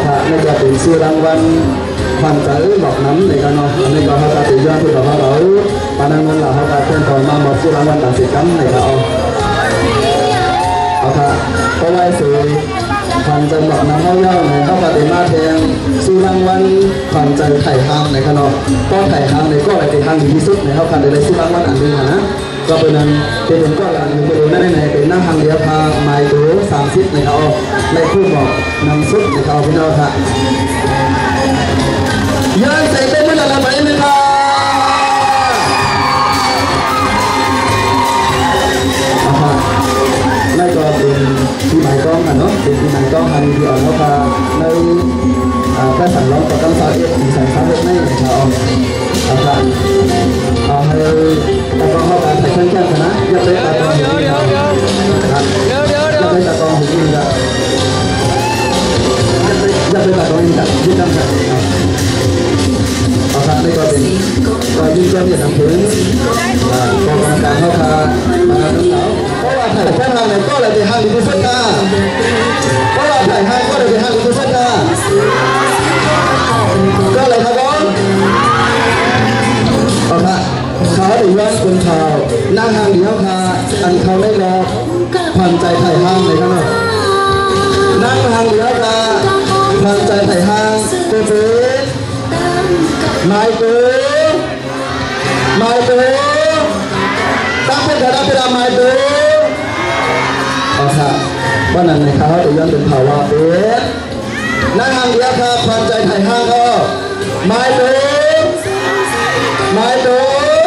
รับนี่จะเป็นซื้อรางวัลความใจหลอกน้ำในการนอนในกองทัพติยอดที่เราเราปานังเงินเราเขาการเพื่อนต่อมาหมดซื้อรางวัลต่างสิกันในการเอาค่ะเพราะว่าสื่อความใจหลอกน้ำเข้าเย้าในเข้าปฏิมาแทงซื้อรางวัลความใจไข่ห้ามในการนอนก็ไข่ห้ามในก็อะไรเป็นทางดีที่สุดในเข้าการได้ซื้อรางวัลอันนี้นะ ก็เป็นนั้นเป็นก็หลังเป็นนั่นในเป็นนั่งทางเดียวพาไม้ตัว30นะครับในคู่บอกนำซุปนะครับพี่น้องครับยันเสร็จเป็นเมื่อไหร่ไปไหมครับนั่นก็เป็นที่หมายกล้องกันเนาะเป็นที่หมายกล้องอันที่อ่อนแล้วพาในการสั่งร้องกับการสาธิตที่ใส่สาธิตในนะครับครับให้ตะกองเข้าไปใส่เครื่องแก้มนะอย่าไปตะกองหูครับอย่าไปตะกองหูนี่ครับอย่าไปตะกองนี่ครับยืดน้ำครับครับนี่ก็เป็นก็ยืดเส้นยืดน้ำถึงกองกำลังการเข้าพามาน้ำหนาวเพราะว่าถ่ายแค่ทางไหนก็เลยไปห้างดีที่สุดนะเพราะว่าถ่ายห้างก็เลยไปห้างดีที่สุดนะก็เลยครับเอาละเขาถึงร้านคนข่าวนั่งห้างเดียวค่ะอันเขาได้รอผ่านใจไถ่ห้างเลยครับนั่งห้างเดียวค่ะผ่านใจไถ่ห้างเป๊ะไม่เป๊ะไม่เป๊ะตั้งเป็นกระดาษเป็นไม่เป๊ะเอาค่ะว่านั่นในเขาถึงร้านเป็นข่าวว่าเป๊ะนั่งห้างเดียวค่ะผ่านใจไถ่ห้างก็ไม่เป๊ะไม่เป๊ะ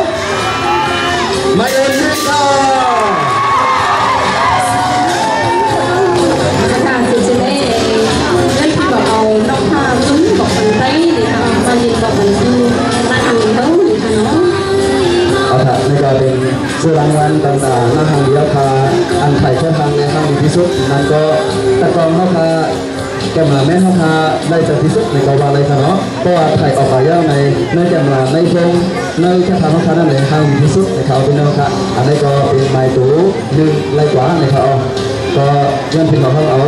ไม่เอ็นดิค่ะการสื่อสารเล่นที่บอกเอานอกผ้าซุ้มบอกกันได้เลยค่ะมายินบอกกันคือมาทำเท่าเลยค่ะเนาะเอาละในการเป็นสื่อรางวัลต่างๆหน้าทางเดียวค่ะอันไถ่แค่ทางในทางดีที่สุดนั่นก็ตะกองเข้าค่ะแกมลาแม่เข้าค่ะได้จากที่สุดในกวาเลยค่ะเนาะเพราะว่าไถ่ออกมาเยอะในแกมลาในพงในแค่ทางเข้าค่ะนั่นในทางดีที่สุดในเขาเป็นเนาะค่ะอันนี้ก็เป็นไม้ตู้1ไร่กว่าในเขาก็เงินเป็นของเขาเอา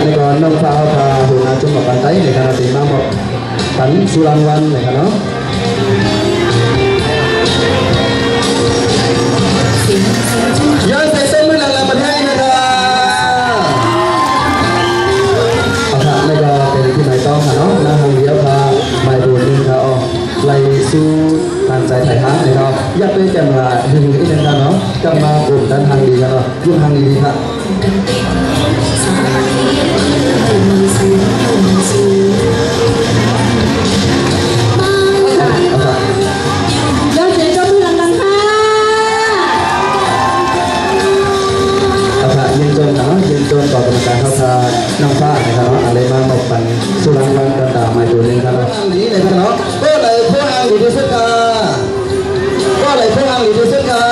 ในก่อนน้องฟ้าพาหัวหน้าจุ่มบอกกันได้ในขณะที่มาบอกกันสุรางวันในขณะเนาะย้อนไปเต้นเมื่อหลังประเทศนะครับเอาค่ะในก็เป็นที่ไหนต้องค่ะเนาะนะทางเดียวพาไปดูนี่ครับอ๋อไล่สู้การใจไถ่ห้างนะครับอยากเป็นแกมลาดึงอีกนะครับเนาะกลับมากลุ่มด้านทางดีครับเนาะยุ่งทางดีครับยอดเสียงก็มือดังๆค่ะยืนจนเนาะยืนจนต่อกรรมการเข้าทางน้องฟ้านะครับเนาะอะไรมาบอกปันสุรางวัลต่างๆมาดูเลยครับนี้เลยครับเนาะก็เลยเพื่ออ้างดีที่สุดค่ะก็เลยเพื่ออ้างดีที่สุดค่ะ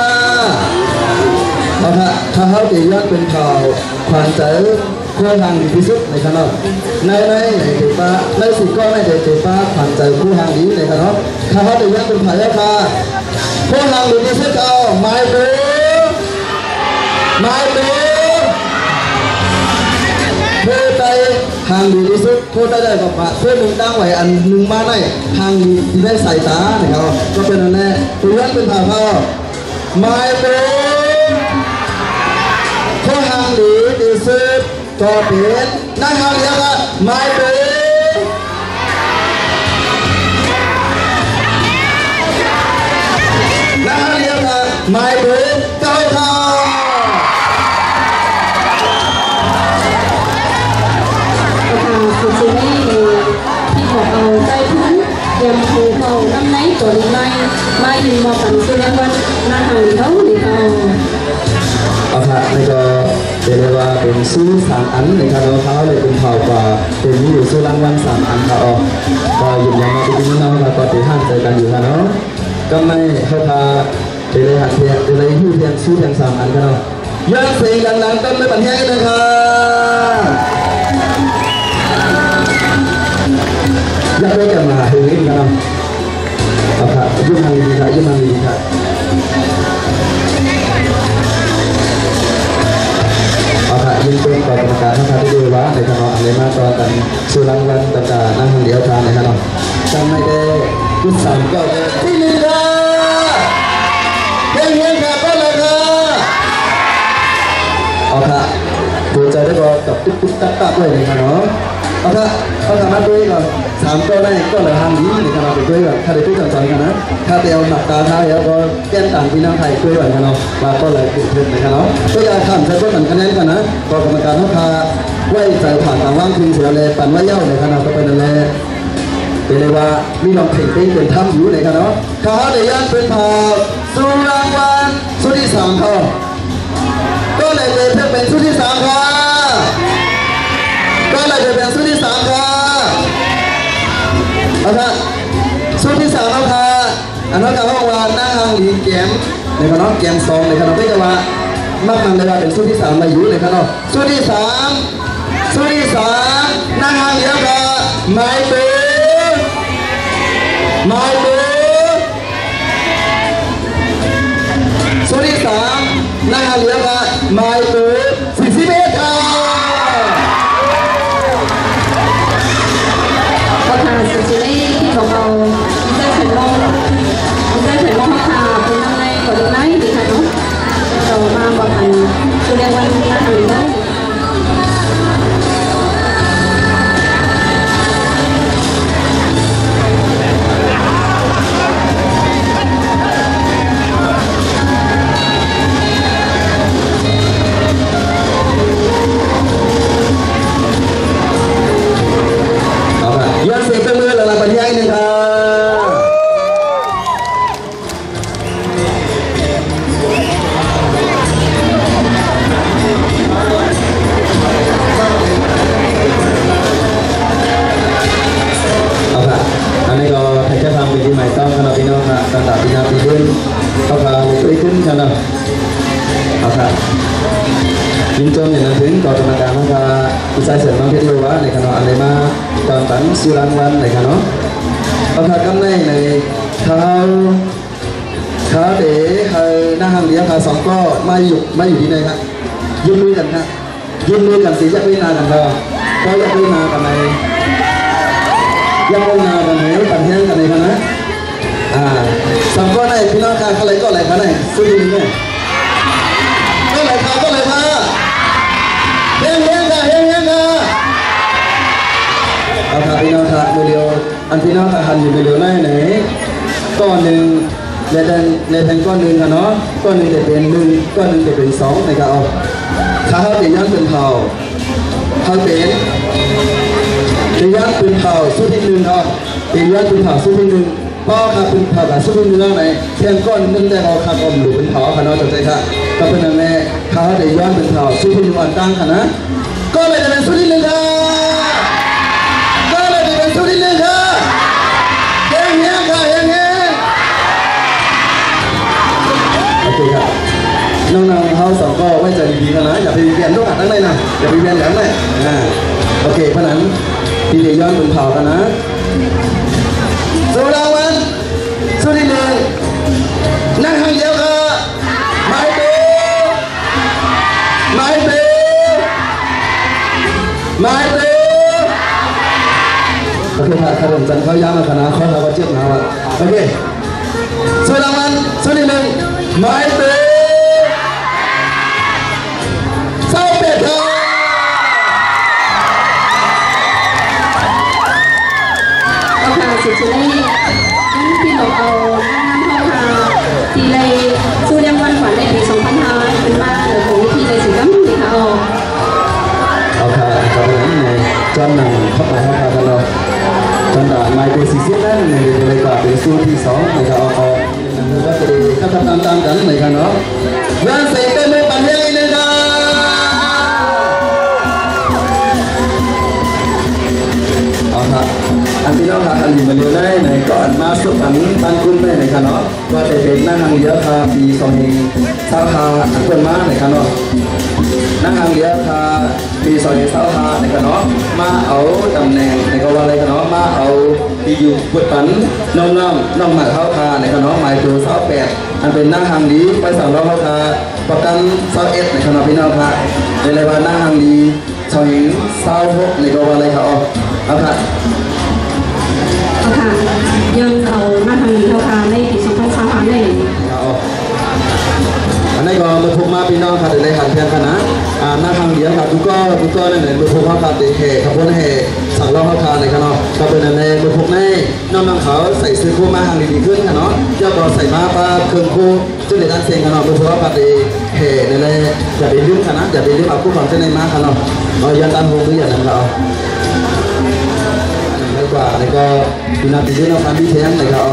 เอาค่ะถ้าเขาตียอดเป็นข่าวความใจเพื่อทางดีที่สุดในขณะในเด็กป้าในสิ่งก็ไม่เด็กป้าความใจผู้ทางดีในขณะถ้าเขาตียอดเป็นข่าวแล้วค่ะเพื่อทางดีที่สุดเอาไม้เบเพื่อใจทางดีที่สุดเพื่อได้บอกว่าเพื่อมึงตั้งไว้อันหนึ่งมาได้ทางดีที่ได้ใส่ตานะครับก็เป็นอันแน่ตัวยอดเป็นข่าวเขาไม้เบเพื่อทางดีที่สุดก็เป็นนั่งทางเดียวกันไม่เป็นนั่งทางเดียวกันไม่เป็นเจ้าค่ะสื่อสารที่บอกเอาใจพื้นเตรียมผูเขาน้ำไหนตัวนี้ไม่ยินบอกกันสื่อรางวัลหน้าทางเท่าเลยค่ะเอาค่ะนี่ก็เป็นเรียกว่าเป็นซื้อ3 อันในคาราเขาเลยเป็นข่าวกว่าเป็นมีอยู่ซื้อรางวัล3 อันค่ะก็ยืนยันมาเป็นพี่น้องค่ะก็ติดห้างใจกันอยู่ค่ะเนาะก็ไม่เข้าพาเป็นเลยหันเพียงเป็นเลยหิ้วเพียงซื้อเพียง3 อันกันเนาะย้อนเสียงดังๆต้นไม่บันแห้งเลยค่ะอยากได้กันมาถึงนี้กันเนาะเอาค่ะยุ่งทางดีค่ะยุ่งทางดีค่ะเอาค่ะยินดีกับกรรมการทั้งที่ดูว่าในขณะอะไรมาต่อกันสุรางวัลต่างๆนั่งเดียวทางในขณะจำไม่ได้กุศลก็ที่นี่ค่ะเฮียนค่ะก็เลยค่ะเอาค่ะดูใจ ได้ก็กับตุ๊กตักด้วยนะครับเนาะเอาทำมาด้วยก่อน3ก็ได้ก็เลยทำนี้นะครับไปด้วยก่อนถ้าได้ด้วยจังๆกันนะถ้าเดียวหนักตาท้าแล้วก็แก้มต่างพี่น้องไทยด้วยก่อนกันเนาะมาก็เลยเกิดขึ้นนะครับเนาะก็อยากทำใช้ต้นหนังคะแนนกันนะก็กรรมการเขาพาไหวใจผ่านทางว่างคืนเสือเลยปั่นว่าเย้าเลยครับก็เป็นอะไรเป็นเลยว่ามีน้องเพลงเป็นถ้ำอยู่เลยครับเนาะข้าเดียนเป็นพาสุรางวัลสุดที่3เขาก็เลยเป็นสุดที่3ค่ะก็เลยเป็นสุดที่3ค่ะเอาละสุดที่3แล้วค่ะอันนั้นกับว่าหน้าห้างดีแกมในคณะแกมซองในคณะไม่จะว่ามักนำเลยว่าเป็นสุดที่3มาอยู่ในคณะสุดที่3หน้าห้างเดียวกันไม่เป็นสุดที่3หน้าห้างเดียวกันไม่เป็น40 เมตรค่ะประธานสุดที่ที่ของเราได้เสร็จลงค่ะเป็นอะไรก่อนไหนดีค่ะเนาะเรามาบอกกันแสดงวันละหรือไม่ย้อนเสียงเป็นมือหลังบรรยายหนึ่งครับเอาค่ะอันนี้ก็ใครจะทำปีใหม่ต้องคณะพี่น้องค่ะตั้งแต่ปีหน้าปีขึ้นเอาค่ะไปขึ้นกันนะเอาค่ะยินจมอย่างนั้นถึงก่อกรรมการนะครับผู้ชายเสริมน้องเพชรโยวะในคณะอะไรมาตอนตั้งสุรางวัลในคณะเอาค่ะกำในเขาเด๋ให้หน้าห้างเลี้ยงค่ะ2ก็มาอยู่ที่ไหนครับยืนมือกันครับยืนมือกันสีจะพิจารณากันก็จะพิจารณากันในยังพิจารณากันในตัดแห้งกันในคณะ2ก็ในพี่น้องการอะไรก็อะไรกันในสุดที่นี่ก็เลยพาเฮงค่ะเอาค่ะพี่น้องค่ะเร็วๆอันพี่น้องค่ะหันอยู่เร็วๆไหนก้อนหนึ่งในแทงก้อนหนึ่งค่ะเนาะก้อนหนึ่งจะเป็น1ก้อนหนึ่งจะเป็น2นะครับเอาถ้าเขาเป็นย้อนเป็นเผาเขาเป็นย้อนเป็นเผาสู้ที่1ครับเป็นย้อนเป็นเผาสู้ที่1พ่อค่ะเป็นเผากับสู้ที่1ไหนแทงก้อนนึงได้เอาค่ะก้อนหรือเป็นเผาค่ะเนาะจำใจค่ะก็เป็นอะไรเขาได้ย้อนเป็นเผาสู้ที่1อันตั้งค่ะนะก็เลยจะเป็นสู้ที่1ค่ะสุดที่1ค่ะเฮงค่ะโอเคครับน้องๆเขา2ก็ไว้ใจดีๆกันนะอย่าไปเวียนลูกหัดทั้งในนะอย่าไปเวียนแหลมเลยโอเคเพราะนั้นทีเดียวย้อนเป็นเผากันนะสุดรางวัลสุดที่1นั่งห้างเดียวค่ะไม่โอเคค่ะขนมจันเขาย้ำมาคณะเขาเราก็เจ็บนะวะโอเคสุดรางวัลสุดที่1ไม่เป็นเศร้าเป็ดค่ะเอาค่ะสุดที่ที่เราเอาน้ำเข้าค่ะทีไรสู้เรียงวันขวัญในปี2005เป็นมาหรือของวิธีในสิ่งนั้นดีค่ะเอาค่ะขอบคุณในจอนหนังเข้าไปกันเราจอนหนังไม่เป็น40นั่นในรายการเป็นสู้ที่2นะครับเอาว่าจะได้ก็ทำตามกันในกันเนาะงานเสร็จได้ไม่ปั่นยังไงเลยครับเอาครับอันที่น้องค่ะอันนี้มาเรียนได้ในก่อนมาสุดอันตั้งคุ้มได้ในกันเนาะว่าจะเป็นหน้าทางเยอะค่ะปี2สาขาอันคนมาในกันเนาะหน้าทางเยอะค่ะปี2สาขาในกันเนาะมาเอาตำแหน่งในก็ว่าอะไรกันเนาะมาเอาที่อยู่บทปันน้องหมายเข้าค่ะในกันเนาะหมายตัว28อันเป็นหน้าทางดีไปสั่งเราเข้าค่ะประกัน21ในกันเนาะพี่น้องค่ะในรายวันหน้าทางดี26ในก็ว่าอะไรค่ะเอาค่ะ ค่ะยังเอาหน้าทางนี้เข้าค่ะในปี2023เลย อันนี้ก็ มาพบมาพี่น้องค่ะในหันเพียงคณะหน้าทางเดียวค่ะทุกก็นั่นแหละมาพบเขาค่ะเตะเหขบวนเหสั่งล้อเขาค่ะในค่ะเนาะก็เป็นในมาพบในน้องเขาใส่ซื้อคู่มาทางดีขึ้นค่ะเนาะเจ้าก็ใส่มาปลาเครื่องคู่จุดในด้านเสียงค่ะเนาะมาพบเขาค่ะเตะเหในเลยอย่าไปลืมค่ะนะอย่าไปลืมเอาคู่ความเส้นในมาค่ะเนาะยันตันหงหรืออย่างนั้นเราไม่กว่าในก็ปีนาปีนี้เราทำพิธีนั้นในเขา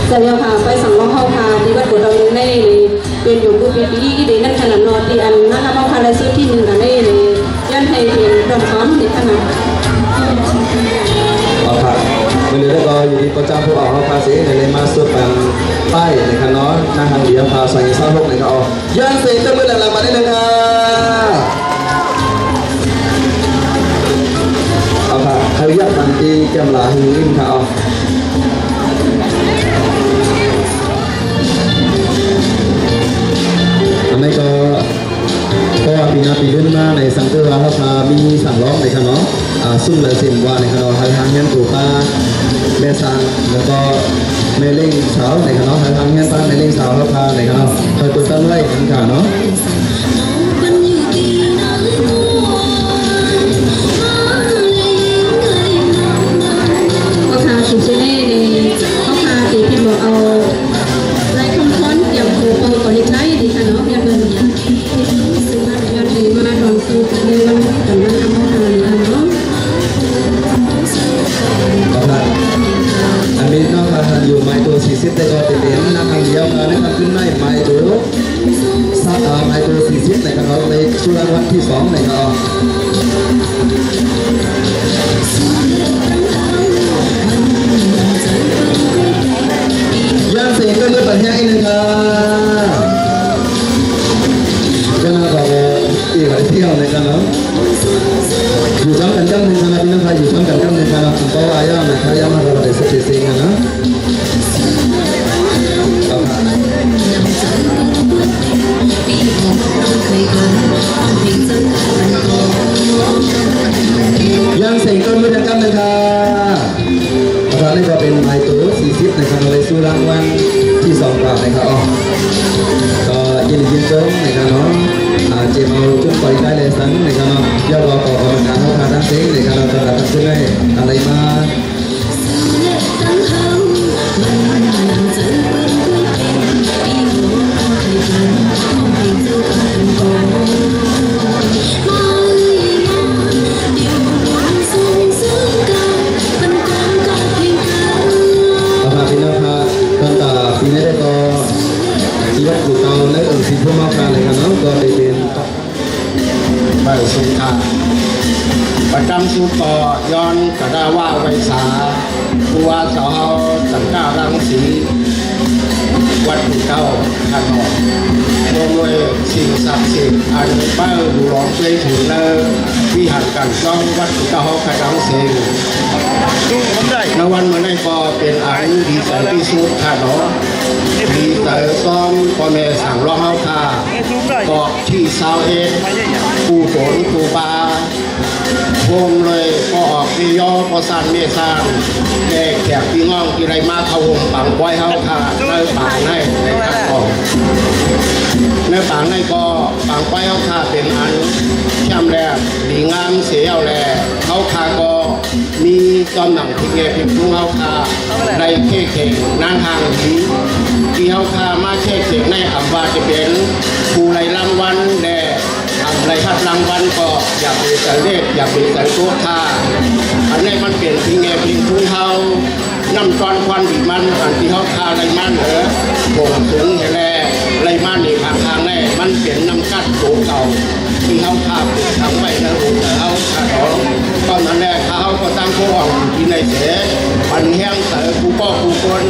จะเรียกค่ะไปสั่งล้อเข้าค่ะที่วัดกุฎดำเนินในเป็นอยู่กูเป็นปีที่เด่นนั่นขนาดนอนที่อันนั่นน้ำเข้าได้ซื้อที่หนึ่งอันนี้ย้อนให้เป็นดอกซ้อนในขนาดเอาค่ะเมื่อเรื่องก็อยู่ที่ประจำผู้ออกภาษีในเลยมาสุดเป็นป้ายในคันน้อยหน้าทางเดียวพาใส่เศร้าโลกในก็ออกย้อนเสียงจะมือหลังมาได้เลยค่ะเอาค่ะใครอยากมันที่แก้มลาหิ้งค่ะเอาไม่ก็ปีนาปีขึ้นมาในสังเกตว่าเขาพามีสั่งร้องในคณะซุ่มเลยสิมว่าในคณะทางเงี้ยตู่ป้าแม่สังแล้วก็แม่เล่งสาวในคณะทางเงี้ยป้าแม่เล่งสาวเขาพาในคณะคอยตัวตั้งไว้กันค่ะเนาะก็ค่ะสุดเช่นนี้ก็ค่ะตีพิมพ์บอกเอาไรคำค้อนเกี่ยวกับเอาก่อนใช้ดีค่ะเนาะยันเป็นยันดีมาดอนสูในวันแต่วันทำอาหารเนาะอันนี้น้องทานอยู่ไม้ตัว40แต่ก็ติดเด่นน้ำทางเดียวกันนะครับขึ้นได้ไม้ตัวไม้ตัว40ในกันเราในช่วงวันที่2ในก็ย่างเสียงก็เลือกแบบนี้นึงครับก็น่าบอกอีกหลายเที่ยวในกันเนาะอยู่ซ้ำกันจังหนึ่งคณะพี่น้องไทยอยู่ซ้ำกันจังหนึ่งคณะผมก็ว่าย่านะครับย่ามาเราได้สักทีสิงนะย่างเสียงก็ไม่ได้กันเลยครับตอนนี้ก็เป็นไม้ตัว40นะครับเราได้สู้รางวัลที่2กว่านะครับก็ยินดีชมนะครับเนาะเจมเอาจุดปล่อยได้เลยสังนะครับเนาะย่อรอต่อกรรมการเขาพาทั้งเซ็งนะครับเราจะรับขึ้นได้อะไรมาไปสุขาประจำสุกย้อนกระดาว่าไวสาผู้ว่าสาวสังก้ารังสีวัดภูเก้าขันหอกรวมด้วยสิ่งศักดิ์สิทธิ์อันเป้าดูร้องเพลงถึงเนอวิหารกันต้องวัดภูเก้าขันดังเสียงในวันเมื่อไงก็เป็นอันดีใจที่สุดค่ะเนาะดีใจซ้อมพ่อแม่สั่งร้องเฮาค่ะก็ที่สาวเอ็ดปูฝนปูปลาโฮมเลยก็ออกมีย่อพอสันเมษานแก่แขกพี่น้องที่ไรมาเข้าห่มปังไว้เฮาค่ะในป่าในขันออกในป่าในก็ปังไว้เฮาค่ะเป็นอันช่ำแรกดีงามเสียวแลเฮาค่ะก็มีจอมหนังที่เก็บพิมพ์ทุ่งเฮาค่ะได้เค้กนางทางที่เฮาค่ะมาเค้กในอัมวาจะเป็นผู้ไรรางวัลแด่อะไรพัดรางวัลก็อยากเป็นแต่เลขอยากเป็นแต่ตัวค่าอันนี้มันเปลี่ยนที่เงี้ยพิมพ์ทุ่งเฮาน้ำตอนควันดิมันอันที่เฮาค่าไรมันบ่งสูงแห่ไรมันนี่ทางแน่มันเปลี่ยนน้ำกัดโตเก่าที่เขาขาบทำไปนะผมแต่เขาขาดของตอนนั้นแรกเขาก็ตั้งโค้งที่ในเสปันแห้งเสือผู้ป้อผู้คน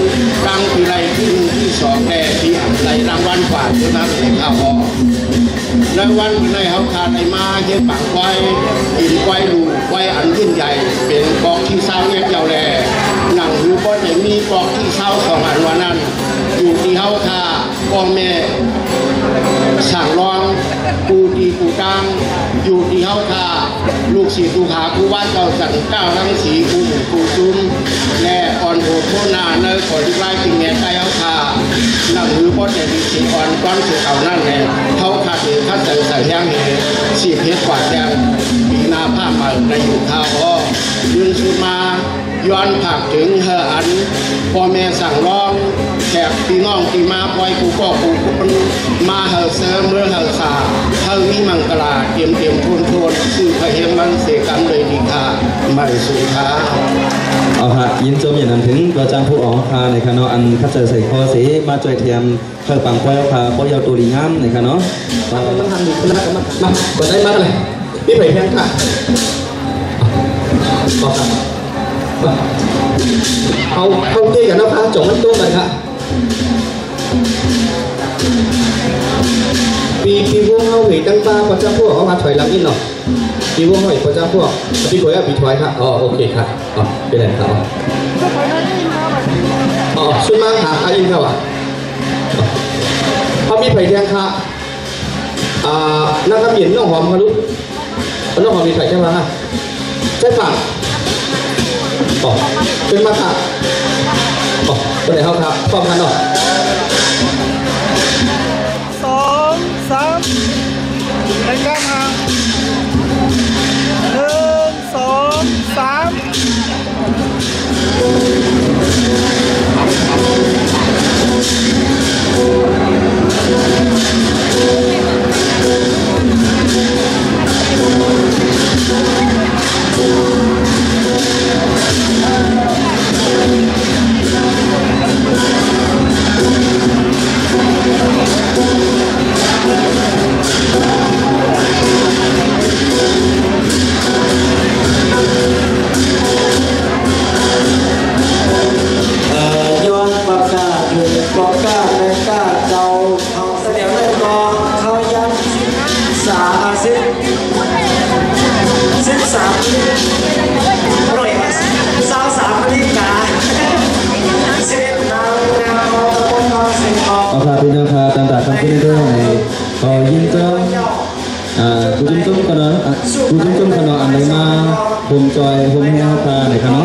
ตั้งที่ไรที่2แน่ที่ไรรางวัลฝ่าที่นั่นในข้าวหอในวันในเขาขาดในมาเยี่ยปังไว้อินไว้ดูไว้อันยิ่งใหญ่เป็นกองที่เศร้าเงี้ยเจ้าแลหนังหูก็จะมีกองที่เศร้า2 อันวันนั้นอยู่ที่เขาขาพ่อแม่สั่งร้องกูดีกูกลางอยู่ที่เฮาคา ลูกศิษย์ลูกหาครูว่าเจ้าสันเก้ารังสีครูหมู่ครูซุ้มและอ่อนโหดโคนาเนยขอที่ไล่กินแง่ใจเอาคาหนังหือพ่อแต่ดีสีอ่อนก้อนเสือเอานั่นแหละเขาขาดหรือขาดใส่ย่างเหสีเพชรกว่าแดงปีนาผ้ามาในอยู่ข้าวอ้อยืนชุดมาย้อนผักถึงเฮออันพ่อแม่สั่งร้องแขกพี่น้องที่มาปล่อยกูก็กูคนมาเฮอเสริมเมื่อเฮอสาเฮอมีมังกลาเตรียมทุนสื่อพระเฮมันเสกันเลยดีค่ะไม่สุขา เอาค่ะยินจมอย่างนั้นถึงตัวจ้างผู้ออกคาในคณะอันคัดเจอใส่คอสีมาจ่วยเทียมเพื่อปังก้อยคาก้อยเอาตัวดีงามในคณะมันทำดีขึ้นแล้วมาก่อนได้มาเลยพี่ไผ่แพงค่ะบอกครับเอาตีกันนะพระจงมันตัวกันค่ะปีพวกเขาหวีตั้งตาพระเจ้าพวกเขามาถอยหลังนิดหน่อยปีพวกเขาพระเจ้าพวกพี่ถอยพี่ถอยค่ะอ๋อโอเคค่ะอ๋อเป็นไรครับอ๋อช่วยมาหาใครยินเขาอ่ะเขามีไผ่แทงค่ะนักขับเย็นน้องหอมค่ะลูกน้องหอมมีไผ่ใช่ไหมฮะใช่ป่ะอ๋อเป็นมาค่ะอ๋อเป็นไหนเขาครับฟังกันหน่อย 2 3ในกลางห่าง1 2 ย้อนประกาศถึงประกาศในกาเจ้าเขาเสนอในกองเขาย้ำ3 อาทิตย์13ร้อย23นาฬิกา11 นาฬิกาของตำบลนอนสิงห์ เอาพาพี่น้องพาตามตาคำพูดได้ด้วยในขอยินเจ้ากูจุ้มกันเนาะกูจุ้มกันเนาะอันไหนมาผมจอยผมแห้วพาในคณะ